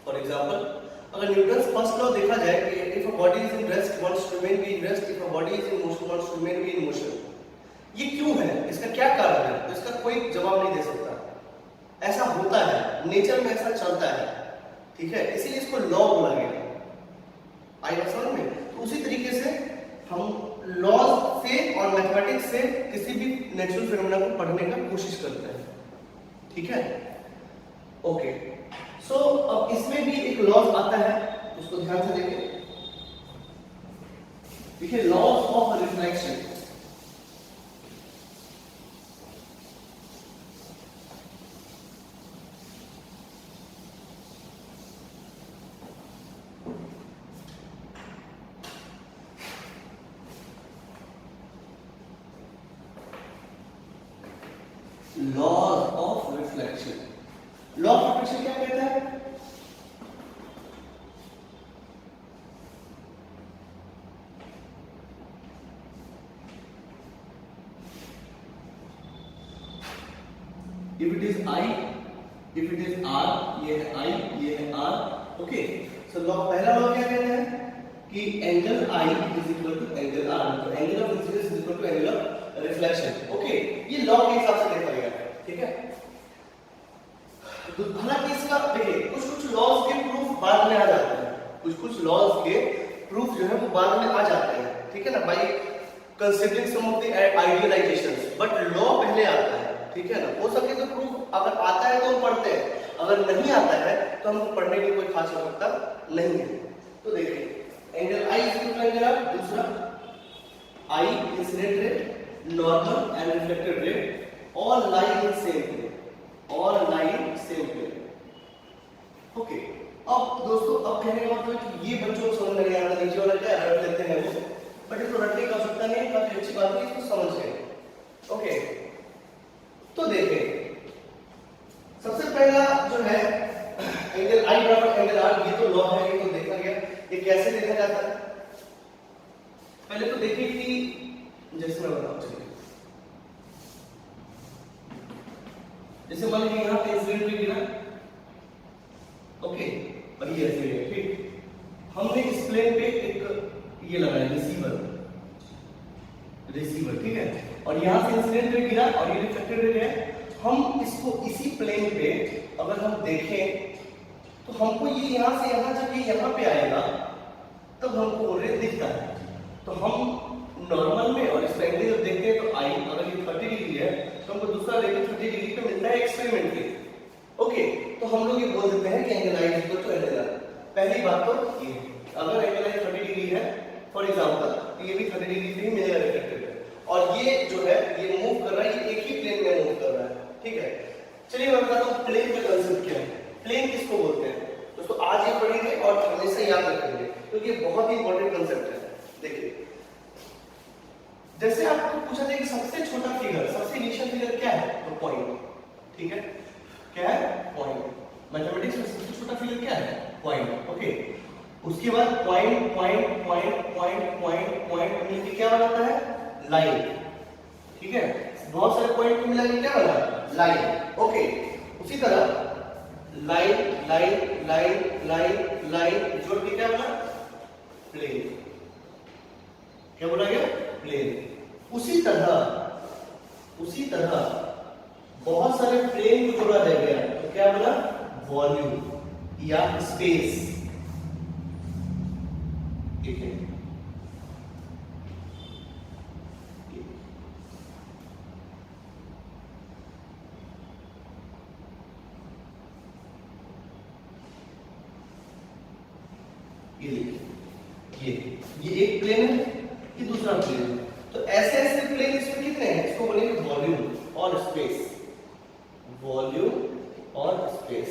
फॉर एग्जांपल अगर न्यूटन्स फर्स्ट लॉ देखा जाए कि if a body is in rest wants to remain be in rest, if a body is in motion wants to remain be in motion, ये क्यों है, इसका क्या कारण है, तो इसका कोई जवाब नहीं दे सकता। ऐसा होता है, नेचर में ऐसा चलता है, ठीक है, इसीलिए इसको लॉ बोला गया। आई बात समझ में? तो उसी तरीके से हम लॉज से और मैथमेटिक्स से किसी भी नेचुरल फिनोमेना को पढ़ने का कोशिश करते हैं, ठीक है। ओके, सो अब इसमें भी एक लॉज आता है, उसको ध्यान से देखिए। देखिए laws of reflection, laws of reflection, law of reflection क्या कहता है? If it is I, if it is R, ये है I, ये है R, ओके। सो लॉ, पहला लॉ क्या कहता है कि angle I is equal to angle R, तो angle of incidence is equal to angle of reflection, okay. ये लॉ के हिसाब से देखा गया है, ठीक है। हालांकि इसका देखिए कुछ लॉज के प्रूफ बाद में आ जाते हैं, कुछ लॉज के प्रूफ जो है वो बाद में आ जाते हैं, ठीक है ना, by considering some of the idealisations, but law पहले आता है, ठीक है ना। हो सके तो प्रूफ अगर आता है तो हम पढ़ते हैं, अगर नहीं आता है तो हमको पढ़ने की कोई खास आवश्यकता नहीं है। तो देखिए angle I is equal to angle, दूसरा I incident ray, normal and reflected ray, all lie in same plane, all lie in same plane, okay. अब दोस्तों अब कहने का मतलब है कि ये बच्चों को समझ नहीं आ रहा, नीचे वाला क्या रट लेते हैं वो, बट इसको रटने की आवश्यकता नहीं है, काफी अच्छी बात है, इसको समझ गए, ओके। तो देखें सबसे पहला जो है एंगल I बराबर एंगल R, ये तो लॉ है, ये तो देखा गया। ये कैसे देखा जाता है? पहले तो देखिए कि जैसे मैं बताऊं, चलिए जैसे मान लीजिए यहाँ पे इंसिडेंट पे गिरा, ओके, और ये ऐसे है, ठीक। हमने इस प्लेन पे एक ये लगाया रिसीवर, ठीक है, और यहाँ से इंसिडेंट रे गिरा और ये रिफ्लेक्टेड रे है। हम इसको इसी प्लेन पे अगर हम देखें तो हमको ये यहाँ से यहाँ जब ये यहाँ पे आएगा तब हमको रे दिखता है। तो हम नॉर्मल में और इस एंगल जब देखते हैं तो आई अगर ये 30 डिग्री है तो हमको दूसरा रे 30 डिग्री पे मिलता है एक्सपेरिमेंट के, ओके। तो हम लोग ये बोल देते हैं कि angle I equal to angle R. पहली बात तो ये, अगर एंगल आई 30 डिग्री है फॉर एग्जांपल, ये भी 30 डिग्री पे ही मिलेगा रिफ्लेक्टेड है, और ये जो है ये मूव कर रहा है, ये एक ही प्लेन में मूव कर रहा है, ठीक है। चलिए मैं बताता हूँ प्लेन का कांसेप्ट क्या है, प्लेन किसको बोलते हैं। दोस्तों आज ये पढ़ेंगे और हमेशा याद रखेंगे क्योंकि ये बहुत ही इंपॉर्टेंट कांसेप्ट है। देखिए जैसे आपको पूछा जाए कि सबसे छोटा फिगर, सबसे इनिशियल फिगर क्या है, तो पॉइंट, ठीक है, क्या है, पॉइंट। मैथमेटिक्स में सबसे छोटा फिगर क्या है, पॉइंट, ओके। उसके बाद point point point point point point मिलकर क्या बनाता है, लाइन। ठीक है, बहुत सारे पॉइंट मिला के क्या बना, लाइन। ओके, उसी तरह line line line line line जोड़ के क्या बना, प्लेन। क्या बोला गया, प्लेन। उसी तरह बहुत सारे प्लेन को जोड़ा जाएगा तो क्या बना, वॉल्यूम या स्पेस। ठीक है, ये एक प्लेन है, ये दूसरा प्लेन है। तो ऐसे ऐसे प्लेन इसमें कितने हैं, इसको बोलेंगे वॉल्यूम और स्पेस, वॉल्यूम और स्पेस।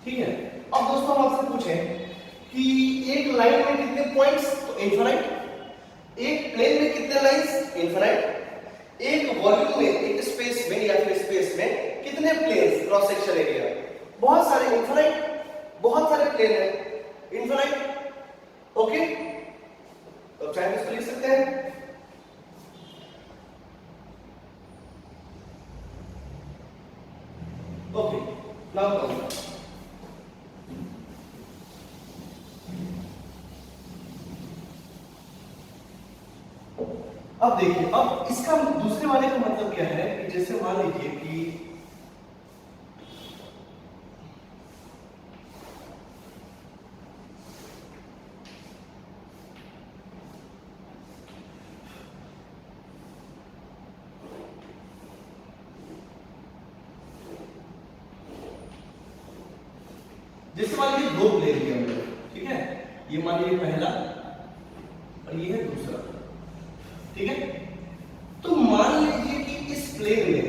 ठीक है, अब दोस्तों हम आपसे पूछें कि एक लाइन में कितने पॉइंट्स, तो इनफाइनाइट। एक प्लेन में कितने लाइंस, इनफाइनाइट। एक वॉल्यूम में, एक स्पेस में या फिर स्पेस में कितने प्लेन्स, क्रॉस सेक्शन एरिया, बहुत सारे, इनफाइनाइट। बहुत सारे प्लेन है, इनफाइनाइट। ओके, तो चाहे इसको लिख सकते हैं। Okay, now come. अब देखिए, अब इसका दूसरे वाले का मतलब क्या है कि जैसे मान लीजिए कि मान लीजिए दो प्लेन दिए हमने, ठीक है, ये मान लीजिए पहला और ये है दूसरा। ठीक है, तो मान लीजिए कि इस प्लेन में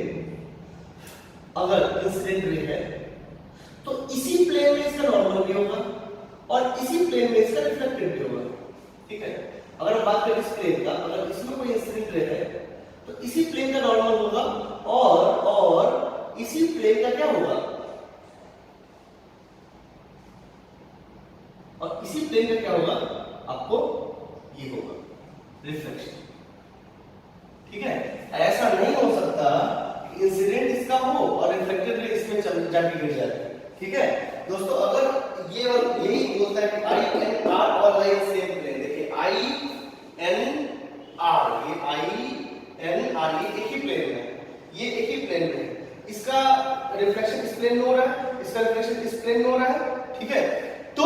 अगर इंसिडेंट रे है तो इसी प्लेन में इसका नॉर्मल भी होगा और इसी प्लेन में इसका रिफ्लेक्टेड भी होगा। ठीक है, अगर हम बात करें इस प्लेन का, अगर इसमें कोई इंसिडेंट रे है तो इसी प्लेन का नॉर्मल होगा और इसी प्लेन का क्या होगा, और इसी प्लेन का क्या होगा, आपको ये होगा रिफ्लेक्शन। ठीक है, ऐसा नहीं हो सकता कि इंसिडेंट इसका हो और रिफ्लेक्टेड रे इसमें जाके गिर जाए। ठीक है दोस्तों, अगर ये यही बोलता है कि आई एन आर और लाइन सेम प्लेन, देखिए आई एन आर, ये आई एन आर ये एक ही प्लेन में, ये एक ही प्लेन में, इसका रिफ्लेक्शन इस प्लेन में हो रहा है, इसका रिफ्लेक्शन इस प्लेन में हो रहा है। ठीक है, तो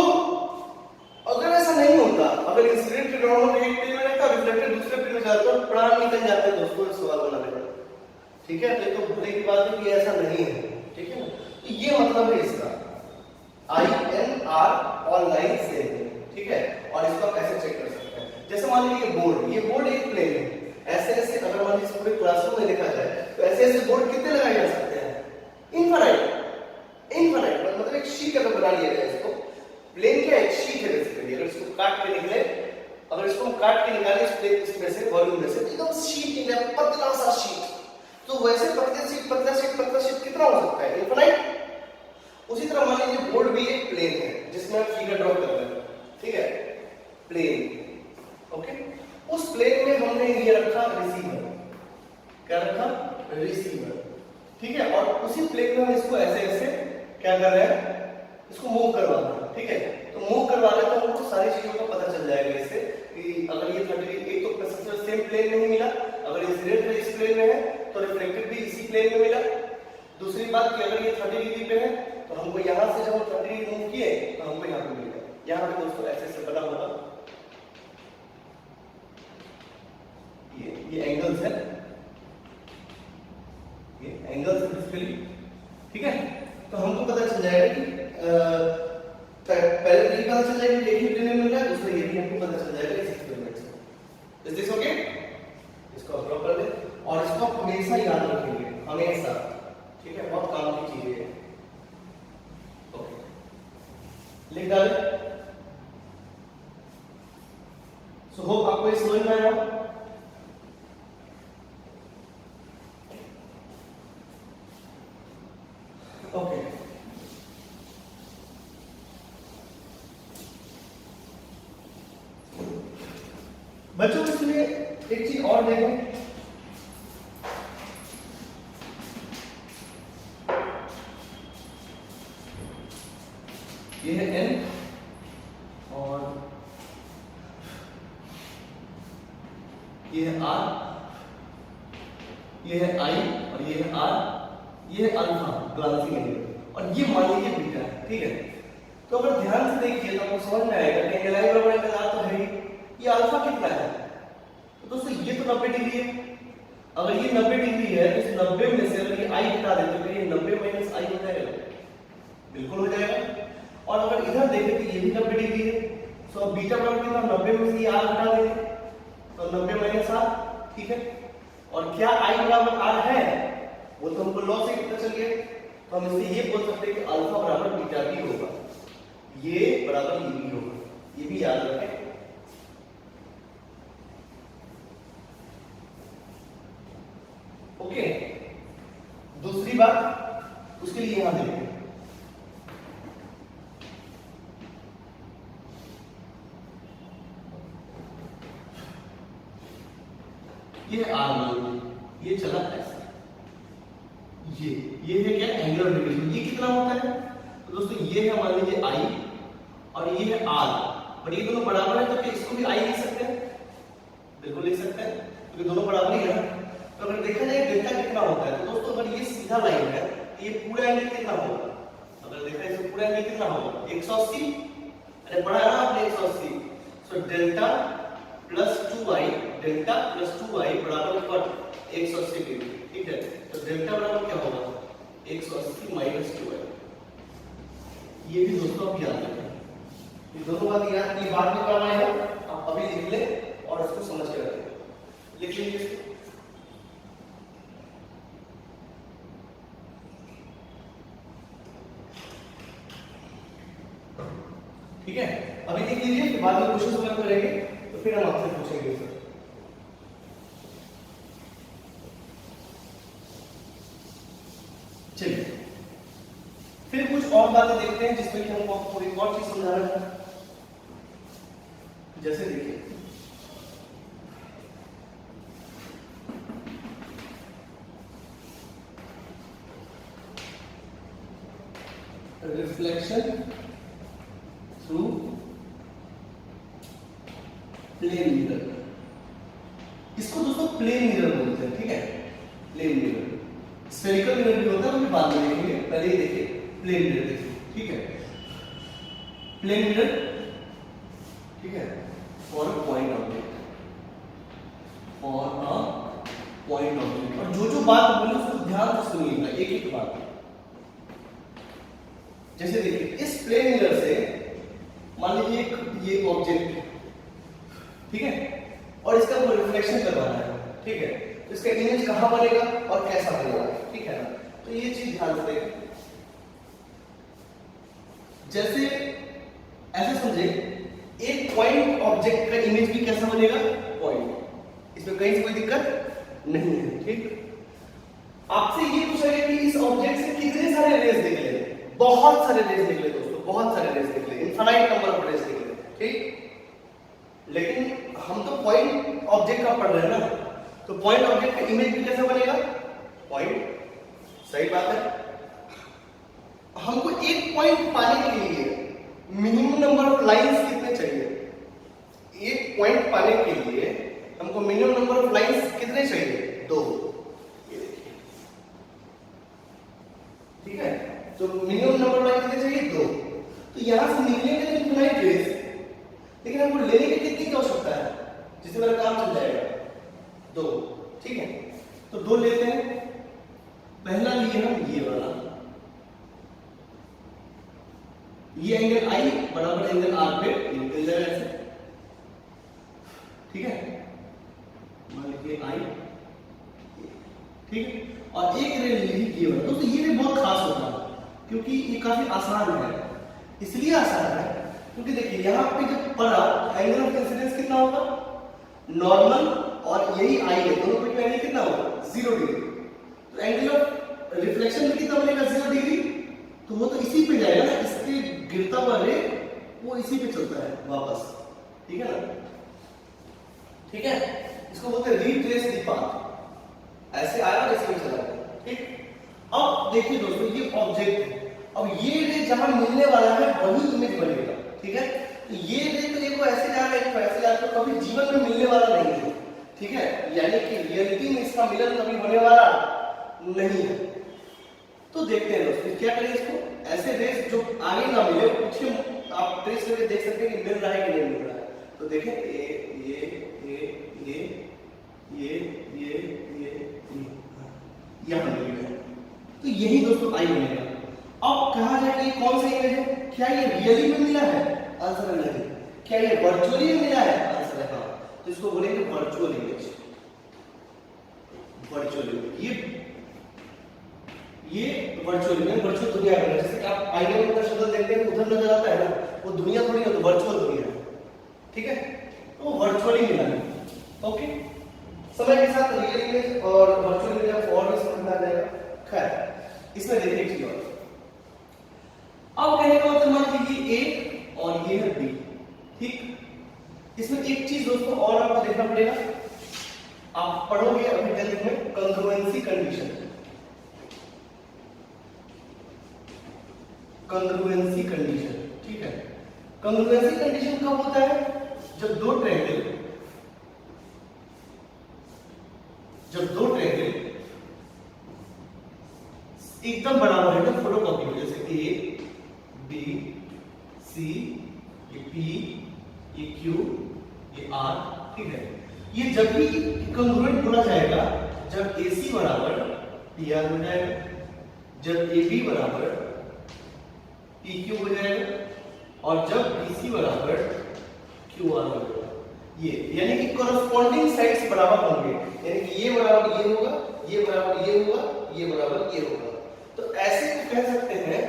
अगर ऐसा नहीं होता, अगर इंसिडेंट नॉर्मल एक प्लेन में रहता, रिफ्लेक्टेड दूसरे प्लेन में जाता तो प्राण निकल जाते दोस्तों इस सवाल बनाने में। ठीक है, तो भूलने की बात है कि ऐसा नहीं है। ठीक है, तो ये मतलब है इसका आई एन आर और लाइन सेम है। ठीक है, और इसको आप कैसे चेक कर सकते हैं, जैसे मान लीजिए ये बोर्ड एक प्लेन है, ऐसे ऐसे अगर मान लीजिए पूरे क्लासरूम में देखा जाए तो ऐसे ऐसे बोर्ड कितने लगाए जा सकते हैं, इनफाइनाइट। इनफाइनाइट मतलब एक शीट अगर बना लिया जाए, इसको प्लेन क्या एक शीट है बेसिकली, अगर इसको काट के निकले, अगर इसको हम काट के निकाले इस प्लेन इसमें से वॉल्यूम में से, एकदम शीट निकले, पतला सा शीट, तो वैसे पतले शीट पतला शीट पतला शीट कितना हो सकता है, इनफाइनाइट। उसी तरह मान लीजिए बोर्ड भी एक प्लेन है जिसमें आप फिगर ड्रॉ कर रहे हैं। ठीक है, प्लेन। ओके, उस प्लेन में हमने ये रखा रिसीवर, क्या रखा, रिसीवर। ठीक है, और उसी प्लेन में हम इसको ऐसे ऐसे क्या कर रहे हैं, इसको मूव करवा रहे हैं। ठीक है, तो मूव करवा रहे हैं तो हमको सारी चीजों का पता चल जाएगा इससे कि अगर ये 30 एक तो प्रोसेसर सेम प्लेन में ही मिला, अगर इंसिडेंट रे इस प्लेन में है तो रिफ्लेक्टेड भी इसी प्लेन में मिला। दूसरी बात कि अगर ये 30 डिग्री पे है तो हमको यहां से जब हम 30 डिग्री मूव किए तो हमको यहां पे मिलेगा। यहां पे दोस्तों ऐसे ऐसे बना होगा, ये एंगल्स है, ये एंगल्स है बेसिकली। ठीक है, तो हमको पता चल जाएगा कि पहले ये पता चल जाएगा कि एक ही प्लेन में मिल रहा है, दूसरा ये भी हमको पता चल जाएगा इस एक्सपेरिमेंट से। Is this okay? इसको आप ड्रॉ कर ले और इसको आप हमेशा याद रखेंगे, हमेशा। ठीक है, बहुत काम की चीज है। ओके, लिख डाले। सो होप आपको ये समझ में आया। ओके, बच्चों इसमें एक चीज और देखें, ये है n और ये है r, ये है i और ये है r, ये है अल्फा ग्लांसिंग एंगल और ये मान लीजिए बीटा है, ठीक है। तो अगर ध्यान से देखिए तो आपको समझ में आएगा कि एंगल i बराबर एंगल r तो है ही, ये अल्फा कितना है, तो दोस्तों ये तो 90 डिग्री है। अगर ये 90 डिग्री है तो इस 90 में से अगर ये i हटा दें तो ये 90 माइनस i हो जाएगा, बिल्कुल हो जाएगा। और अगर इधर देखें तो ये भी 90 डिग्री है, तो अब बीटा बराबर कितना, 90 में से ये r हटा देंगे तो 90 माइनस r, ठीक है। और क्या i बराबर r है वो तो हमको लॉ से पता चल गया, तो हम इससे ये बोल सकते हैं कि अल्फा बराबर बीटा भी होगा, ये बराबर ये भी होगा, ये भी याद रखें। ओके, दूसरी बात उसके लिए यहां देखिए, ये r मान लीजिए, ये चला ऐसा, ये है क्या, एंगल ऑफ डिविजन, ये कितना होता है, तो दोस्तों ये है मान लीजिए i और ये है r, और ये दोनों बराबर है तो क्या इसको भी i लिख सकते हैं, बिल्कुल लिख सकते हैं क्योंकि दोनों बराबर ही है। तो अगर देखा जाए डेल्टा कितना होता है, तो दोस्तों अगर ये सीधा लाइन है तो ये पूरा एंगल कितना होगा, अगर देखा इसे पूरा एंगल कितना होगा 180, अरे पढ़ा है ना आपने 180, so delta plus 2i, delta plus 2i बराबर 180 डिग्री, ठीक है। तो डेल्टा बराबर क्या होगा 180 माइनस 2i, ये भी दोस्तों आप याद रखें, ये दोनों बात याद, ये बाद में काम आएगा, आप अभी लिख ले और इसको समझ के रखें, लिख लीजिए। ठीक है, अभी देख लीजिए, फिर बाद में क्वेश्चन सॉल्व करेंगे तो फिर हम आपसे पूछेंगे सर। चलिए फिर कुछ और बातें देखते हैं जिसमें कि हमको आपको एक और चीज समझाना है। जैसे देखिए रिफ्लेक्शन थ्रू प्लेन मिरर, इसको दोस्तों प्लेन मिरर बोलते हैं, ठीक है। प्लेन मिरर, स्फेरिकल मिरर भी होता है, वो भी बाद में देखेंगे, पहले ही देखिए प्लेन मिरर देखिए, ठीक है। प्लेन मिरर, ठीक है, for a point object, for a point object. और जो जो बात बोली उसको ध्यान से सुनिएगा, एक एक बात। जैसे देखिए इस प्लेन मिरर से मान लीजिए ये ऑब्जेक्ट है, ठीक है, और इसका वो रिफ्लेक्शन करवाना है, ठीक है, तो इसका इमेज कहां बनेगा और कैसा बनेगा, ठीक है ना। तो ये चीज ध्यान से देखें। जैसे ऐसे समझे एक पॉइंट ऑब्जेक्ट का इमेज भी कैसा बनेगा, पॉइंट, इसमें कहीं से कोई दिक्कत नहीं है, ठीक। आपसे ये पूछा गया कि इस ऑब्जेक्ट से कितने सारे रेज निकले, बहुत सारे रेज निकले दोस्तों, बहुत सारे रेज निकले, इनफाइनाइट नंबर ऑफ रेज निकले, ठीक। लेकिन हम तो पॉइंट ऑब्जेक्ट का पढ़ रहे हैं ना, तो पॉइंट ऑब्जेक्ट का इमेज भी कैसा बनेगा, पॉइंट, सही बात है। हमको एक पॉइंट पाने के लिए मिनिमम नंबर ऑफ लाइंस कितने चाहिए, एक पॉइंट पाने के लिए हमको मिनिमम नंबर ऑफ लाइंस कितने चाहिए, 2, ये देखिए, ठीक है। तो मिनिमम नंबर ऑफ लाइन कितने चाहिए, 2। तो यहां से निकलेंगे तो इनफाइनाइट रेज, लेकिन हमको लेने की कितनी की आवश्यकता है जिससे मेरा काम चल जाएगा, 2, ठीक है। तो 2 लेते हैं, पहला लिए हम ये वाला, ये एंगल आई बराबर एंगल आर पे निकल जाएगा ऐसे, ठीक है, मान लीजिए आई, ठीक है। और एक रे ली ये वाला, दोस्तों ये रे बहुत खास होता है क्योंकि ये काफी आसान है, इसलिए आसान है क्योंकि देखिए यहां पे जब पड़ा एंगल ऑफ इंसिडेंस कितना होगा, नॉर्मल और यही आई है, दोनों पे एंगल कितना होगा, 0 डिग्री। तो एंगल ऑफ रिफ्लेक्शन में कितना बनेगा, 0 डिग्री, तो वो तो इसी पे जाएगा ना, इसके गिरता हुआ रे वो इसी पे चलता है वापस, ठीक है ना। ठीक है, इसको बोलते हैं रिट्रेस द पाथ, ऐसे आया और ऐसे चला गया। ठीक, अब देखिए दोस्तों ये ऑब्जेक्ट है, अब ये रे जहां मिलने वाला है वही इमेज बनेगा। ठीक है, तो ये रे तो एक को ऐसे जा रहा है, एक को ऐसे जा रहा है, तो कभी जीवन में मिलने वाला नहीं है। ठीक है, यानी कि रियलिटी में इसका मिलन कभी होने वाला नहीं है। तो देखते हैं दोस्तों क्या करें इसको, ऐसे रेस जो आगे ना मिले पीछे आप ट्रेस करके देख सकते हैं कि मिल रहा है कि नहीं मिल रहा है। तो देखें यहाँ मिल गया, तो यही दोस्तों आई बनेगा। अब कहा जाए कि कौन सा इमेज है, क्या ये रियली में मिला है, आंसर है नहीं। क्या ये वर्चुअली में मिला है, आंसर है हाँ। तो इसको बोलेंगे वर्चुअल इमेज, वर्चुअल इमेज। ये वर्चुअल इमेज वर्चुअल दुनिया है, जैसे कि आप आईने में अपना शक्ल देखते हैं उधर नजर आता है ना, वो दुनिया थोड़ी है, तो वर्चुअल दुनिया है। ठीक है, तो वर्चुअली मिला है। ओके, समय के साथ रियल इमेज और वर्चुअल इमेज और भी समझ में आ जाएगा। खैर इसमें देखिए एक चीज और, अब कहने का मतलब मान लीजिए ए और ये है बी। ठीक, इसमें एक चीज दोस्तों और आपको देखना पड़ेगा, आप पढ़ोगे अभी 10th में कंग्रुएंसी कंडीशन। कंग्रुएंसी कंडीशन, ठीक है, कंग्रुएंसी कंडीशन कब होता है, जब दो ट्रायंगल एकदम बराबर है, तो फोटोकॉपी हो, जैसे ए बी सी, ये पी, ये क्यू, ये आर। ठीक है, ये जब भी कंग्रुएंट बोला जाएगा जब AC बराबर PR हो जाएगा, जब AB बराबर PQ हो जाएगा, और जब BC बराबर QR हो जाएगा। ये यानी कि कॉरस्पॉन्डिंग साइड्स बराबर होंगे, यानी कि ये बराबर ये होगा, ये बराबर ये होगा, ये बराबर ये होगा। तो ऐसे को कह सकते हैं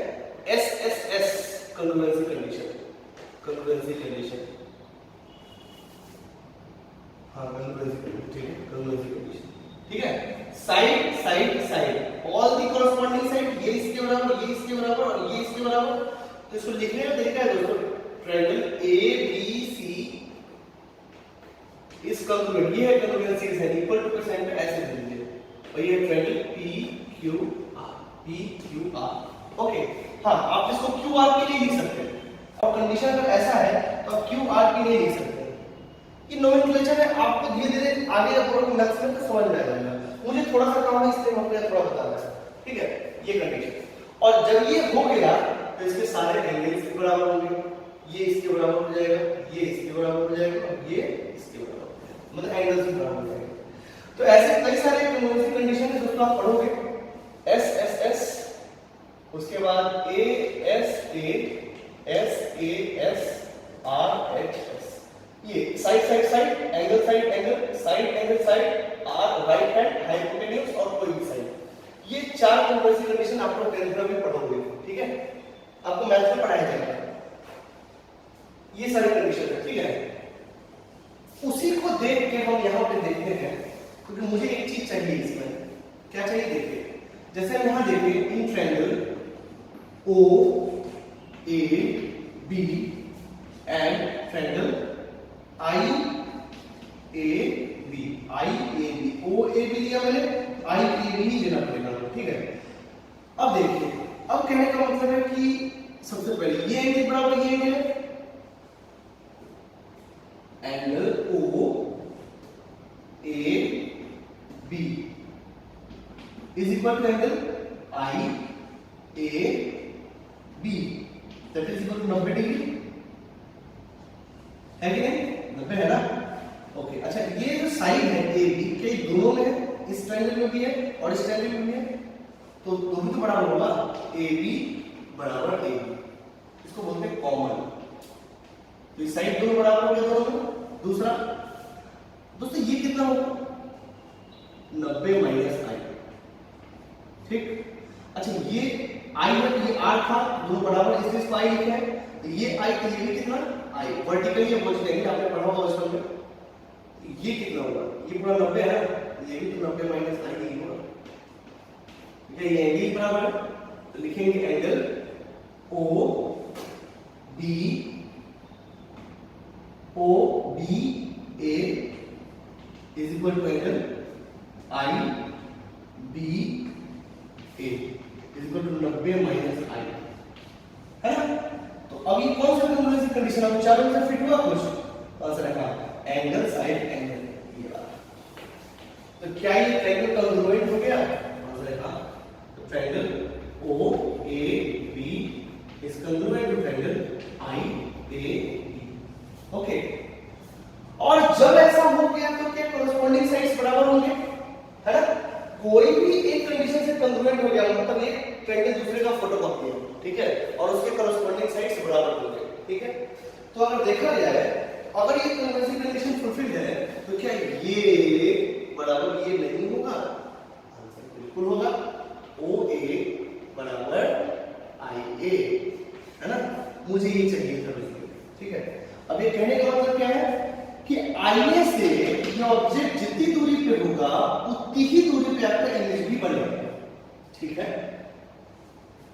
SSS कंग्रुएंसी कंडीशन। कंग्रुएंसी कंडीशन, हाँ कंग्रुएंसी कंडीशन, ठीक है, कंग्रुएंसी कंडीशन। ठीक है, side side side, all the corresponding side, ये इसके बराबर, ये इसके बराबर और ये इसके बराबर। तो इसको लिखने का तरीका है दोस्तों, ट्रायंगल ABC इस कंग्रुएंट, ये है कंग्रुएंसी है इक्वल टू के साइन पे ऐसे लिख दीजिए, और ये ट्रायंगल PQR। ओके, हाँ आप इसको QR के लिए लिख सकते हैं, और कंडीशन अगर ऐसा है तो आप QR के लिए लिख सकते हैं। ये नोमेनक्लेचर है, आपको धीरे धीरे आगे अपने मैथ्स में समझ में आ जाएगा। मुझे थोड़ा सा काम है इसलिए मैं आपको थोड़ा बता रहा हूं। ठीक है, ये कंडीशन, और जब ये हो गया तो इसके सारे एंगल इसके बराबर होंगे, ये इसके बराबर हो जाएगा, ये इसके बराबर हो जाएगा, और ये इसके बराबर हो जाएगा, मतलब एंगल्स के बराबर हो जाएगा। तो ऐसे कई सारे कंग्रुएंसी कंडीशन है दोस्तों, आप पढ़ोगे SSS, उसके बाद ASA, SAS, RHS, ये side side side, angle side angle, side angle side, R right hand, hypotenuse और कोई साइड। ये चार कंग्रुएंसी कंडीशन आप लोग 10th में पढ़ोगे। ठीक है, आपको मैथ्स में पढ़ाया जाएगा ये सारी कंडीशन है। ठीक है, उसी को देख के हम यहाँ पे देखते हैं, क्योंकि मुझे एक चीज चाहिए इसमें, क्या चाहिए देखिए, जैसे हम यहाँ देखिए in triangle OAB and triangle IAB, OAB लिया मैंने, IAB ही लेना पड़ेगा। ठीक है, अब देखिए, अब कहने का मतलब है कि सबसे पहले ये एंगल बराबर ये एंगल है, angle OAB is equal to angle IAB, that is equal to 90 degree, है कि नहीं, 90 है ना। ओके, अच्छा ये जो साइड है AB के दोनों में है, इस ट्रायंगल में भी है और इस ट्रायंगल में भी है, तो दोनों तो बराबर होगा, AB बराबर AB, इसको बोलते हैं कॉमन। तो इस साइड दोनों बराबर हो गए दोनों में। दूसरा दोस्तों ये कितना होगा, 90 माइनस I। ठीक, अच्छा ये I है, ये R था, दोनों बराबर, इसलिए इसको I लिखा है, तो ये I के लिए कितना I वर्टिकली हम पूछ देंगे, आपने पढ़ा होगा बचपन में। ये कितना होगा, ये पूरा 90 है ना, ये भी तो 90 माइनस I ही होगा। ठीक है, ये एंगल बराबर है, तो लिखेंगे angle OBA equal to angle I B A is equal to 90 minus I, है ना। तो अब ये कौन सा कॉन्ग्रुएंसी कंडीशन है, चारों में से फिट हुआ कुछ आंसर है हाँ, एंगल साइड एंगल ये वाला। तो क्या ये ट्रायंगल कॉन्ग्रुएंट हो गया, आंसर है हाँ। तो triangle O A B is congruent to triangle I A B. Okay, और जब ऐसा हो गया तो क्या कॉरेस्पॉन्डिंग साइड्स बराबर होंगे, है ना। कोई भी एक कंडीशन से कॉन्ग्रुएंट हो गया मतलब एक ट्रायंगल दूसरे का फोटोकॉपी है, ठीक है, और उसके कॉरेस्पॉन्डिंग साइड्स बराबर होंगे, ठीक है। तो अगर देखा जाए अगर ये कॉन्ग्रुएंसी कंडीशन फुलफिल है तो क्या ये बराबर ये नहीं होगा, आंसर बिल्कुल होगा। ओ ए बराबर आई ए, है ना, मुझे ये चाहिए था बेसिकली, ठीक है। अब ये कहने का मतलब क्या है कि आईए से ये ऑब्जेक्ट जितनी दूरी पे होगा उतनी ही दूरी पे आपका इमेज भी बनेगा, ठीक है।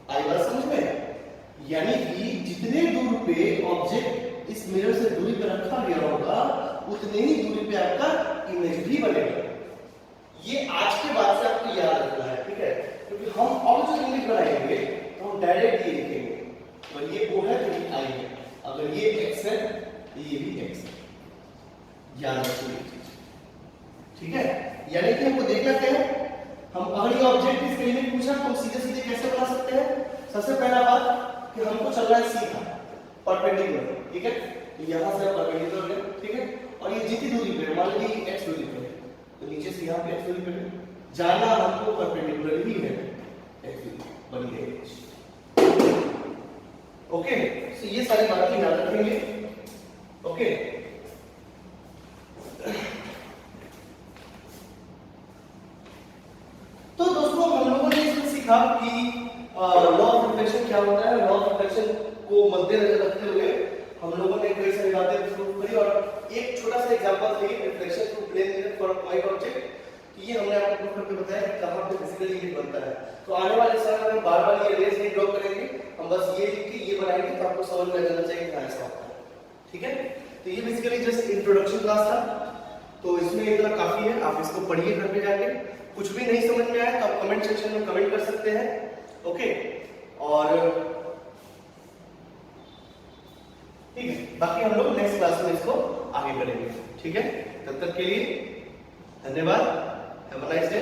आई बात समझ में, यानी कि जितने दूर पे ऑब्जेक्ट इस मिरर से दूरी पे रखा गया होगा उतने ही दूरी पे आपका इमेज भी बनेगा। ये आज के बाद से आपको याद रखना है, ठीक है, क्योंकि हम अब जो इमेज बनाएंगे तो हम डायरेक्ट ये लिखेंगे, और ये ओ है तो ये आई है, अगर ये एक्स है तो ये भी एक्स है, याद रखिए ये चीज, ठीक है। यानी कि हमको देखना क्या है, हम अगर ये ऑब्जेक्ट इस कहीं में पूछा तो हम सीधे सीधे कैसे बना सकते हैं। सबसे पहला बात कि हमको चलना है सीधा परपेंडिकुलर, ठीक है, यहां से परपेंडिकुलर है, ठीक है, और ये जितनी दूरी पे मान लीजिए एक्स दूरी पे है तो नीचे से यहां पे एक्स दूरी पे है, जाना हमको परपेंडिकुलर ही है, एक्स दूरी बन गई। ओके, तो ये सारी बातें याद रखेंगे। ओके, तो दोस्तों हम लोगों ने इसमें सीखा कि लॉ ऑफ रिफ्लेक्शन क्या होता है। लॉ ऑफ रिफ्लेक्शन को मद्देनजर रखते हुए हम लोगों ने कई सारी बातें प्रूव करी, और एक छोटा सा एग्जांपल थे reflection through plane mirror for point object. ये हमने आपको प्रूव करके बताया कि कहां पे फिजिकली ये बनता है। तो आने वाले समय में हम बार-बार ये रेस नहीं ड्रॉ करेंगे, हम बस ये लिख के ये बनाएंगे तो आपको समझ में आ जाना चाहिए कि ऐसा होता है, ठीक है। तो ये बेसिकली जस्ट इंट्रोडक्शन क्लास था, तो इसमें इतना काफी है, आप इसको पढ़िए घर पे जाके। कुछ भी नहीं समझ में आया तो आप कमेंट सेक्शन में कमेंट कर सकते हैं, ओके। और ठीक है, बाकी हम लोग नेक्स्ट क्लास में इसको आगे करेंगे, ठीक है। तब तक के लिए धन्यवाद, हैव अ नाइस डे।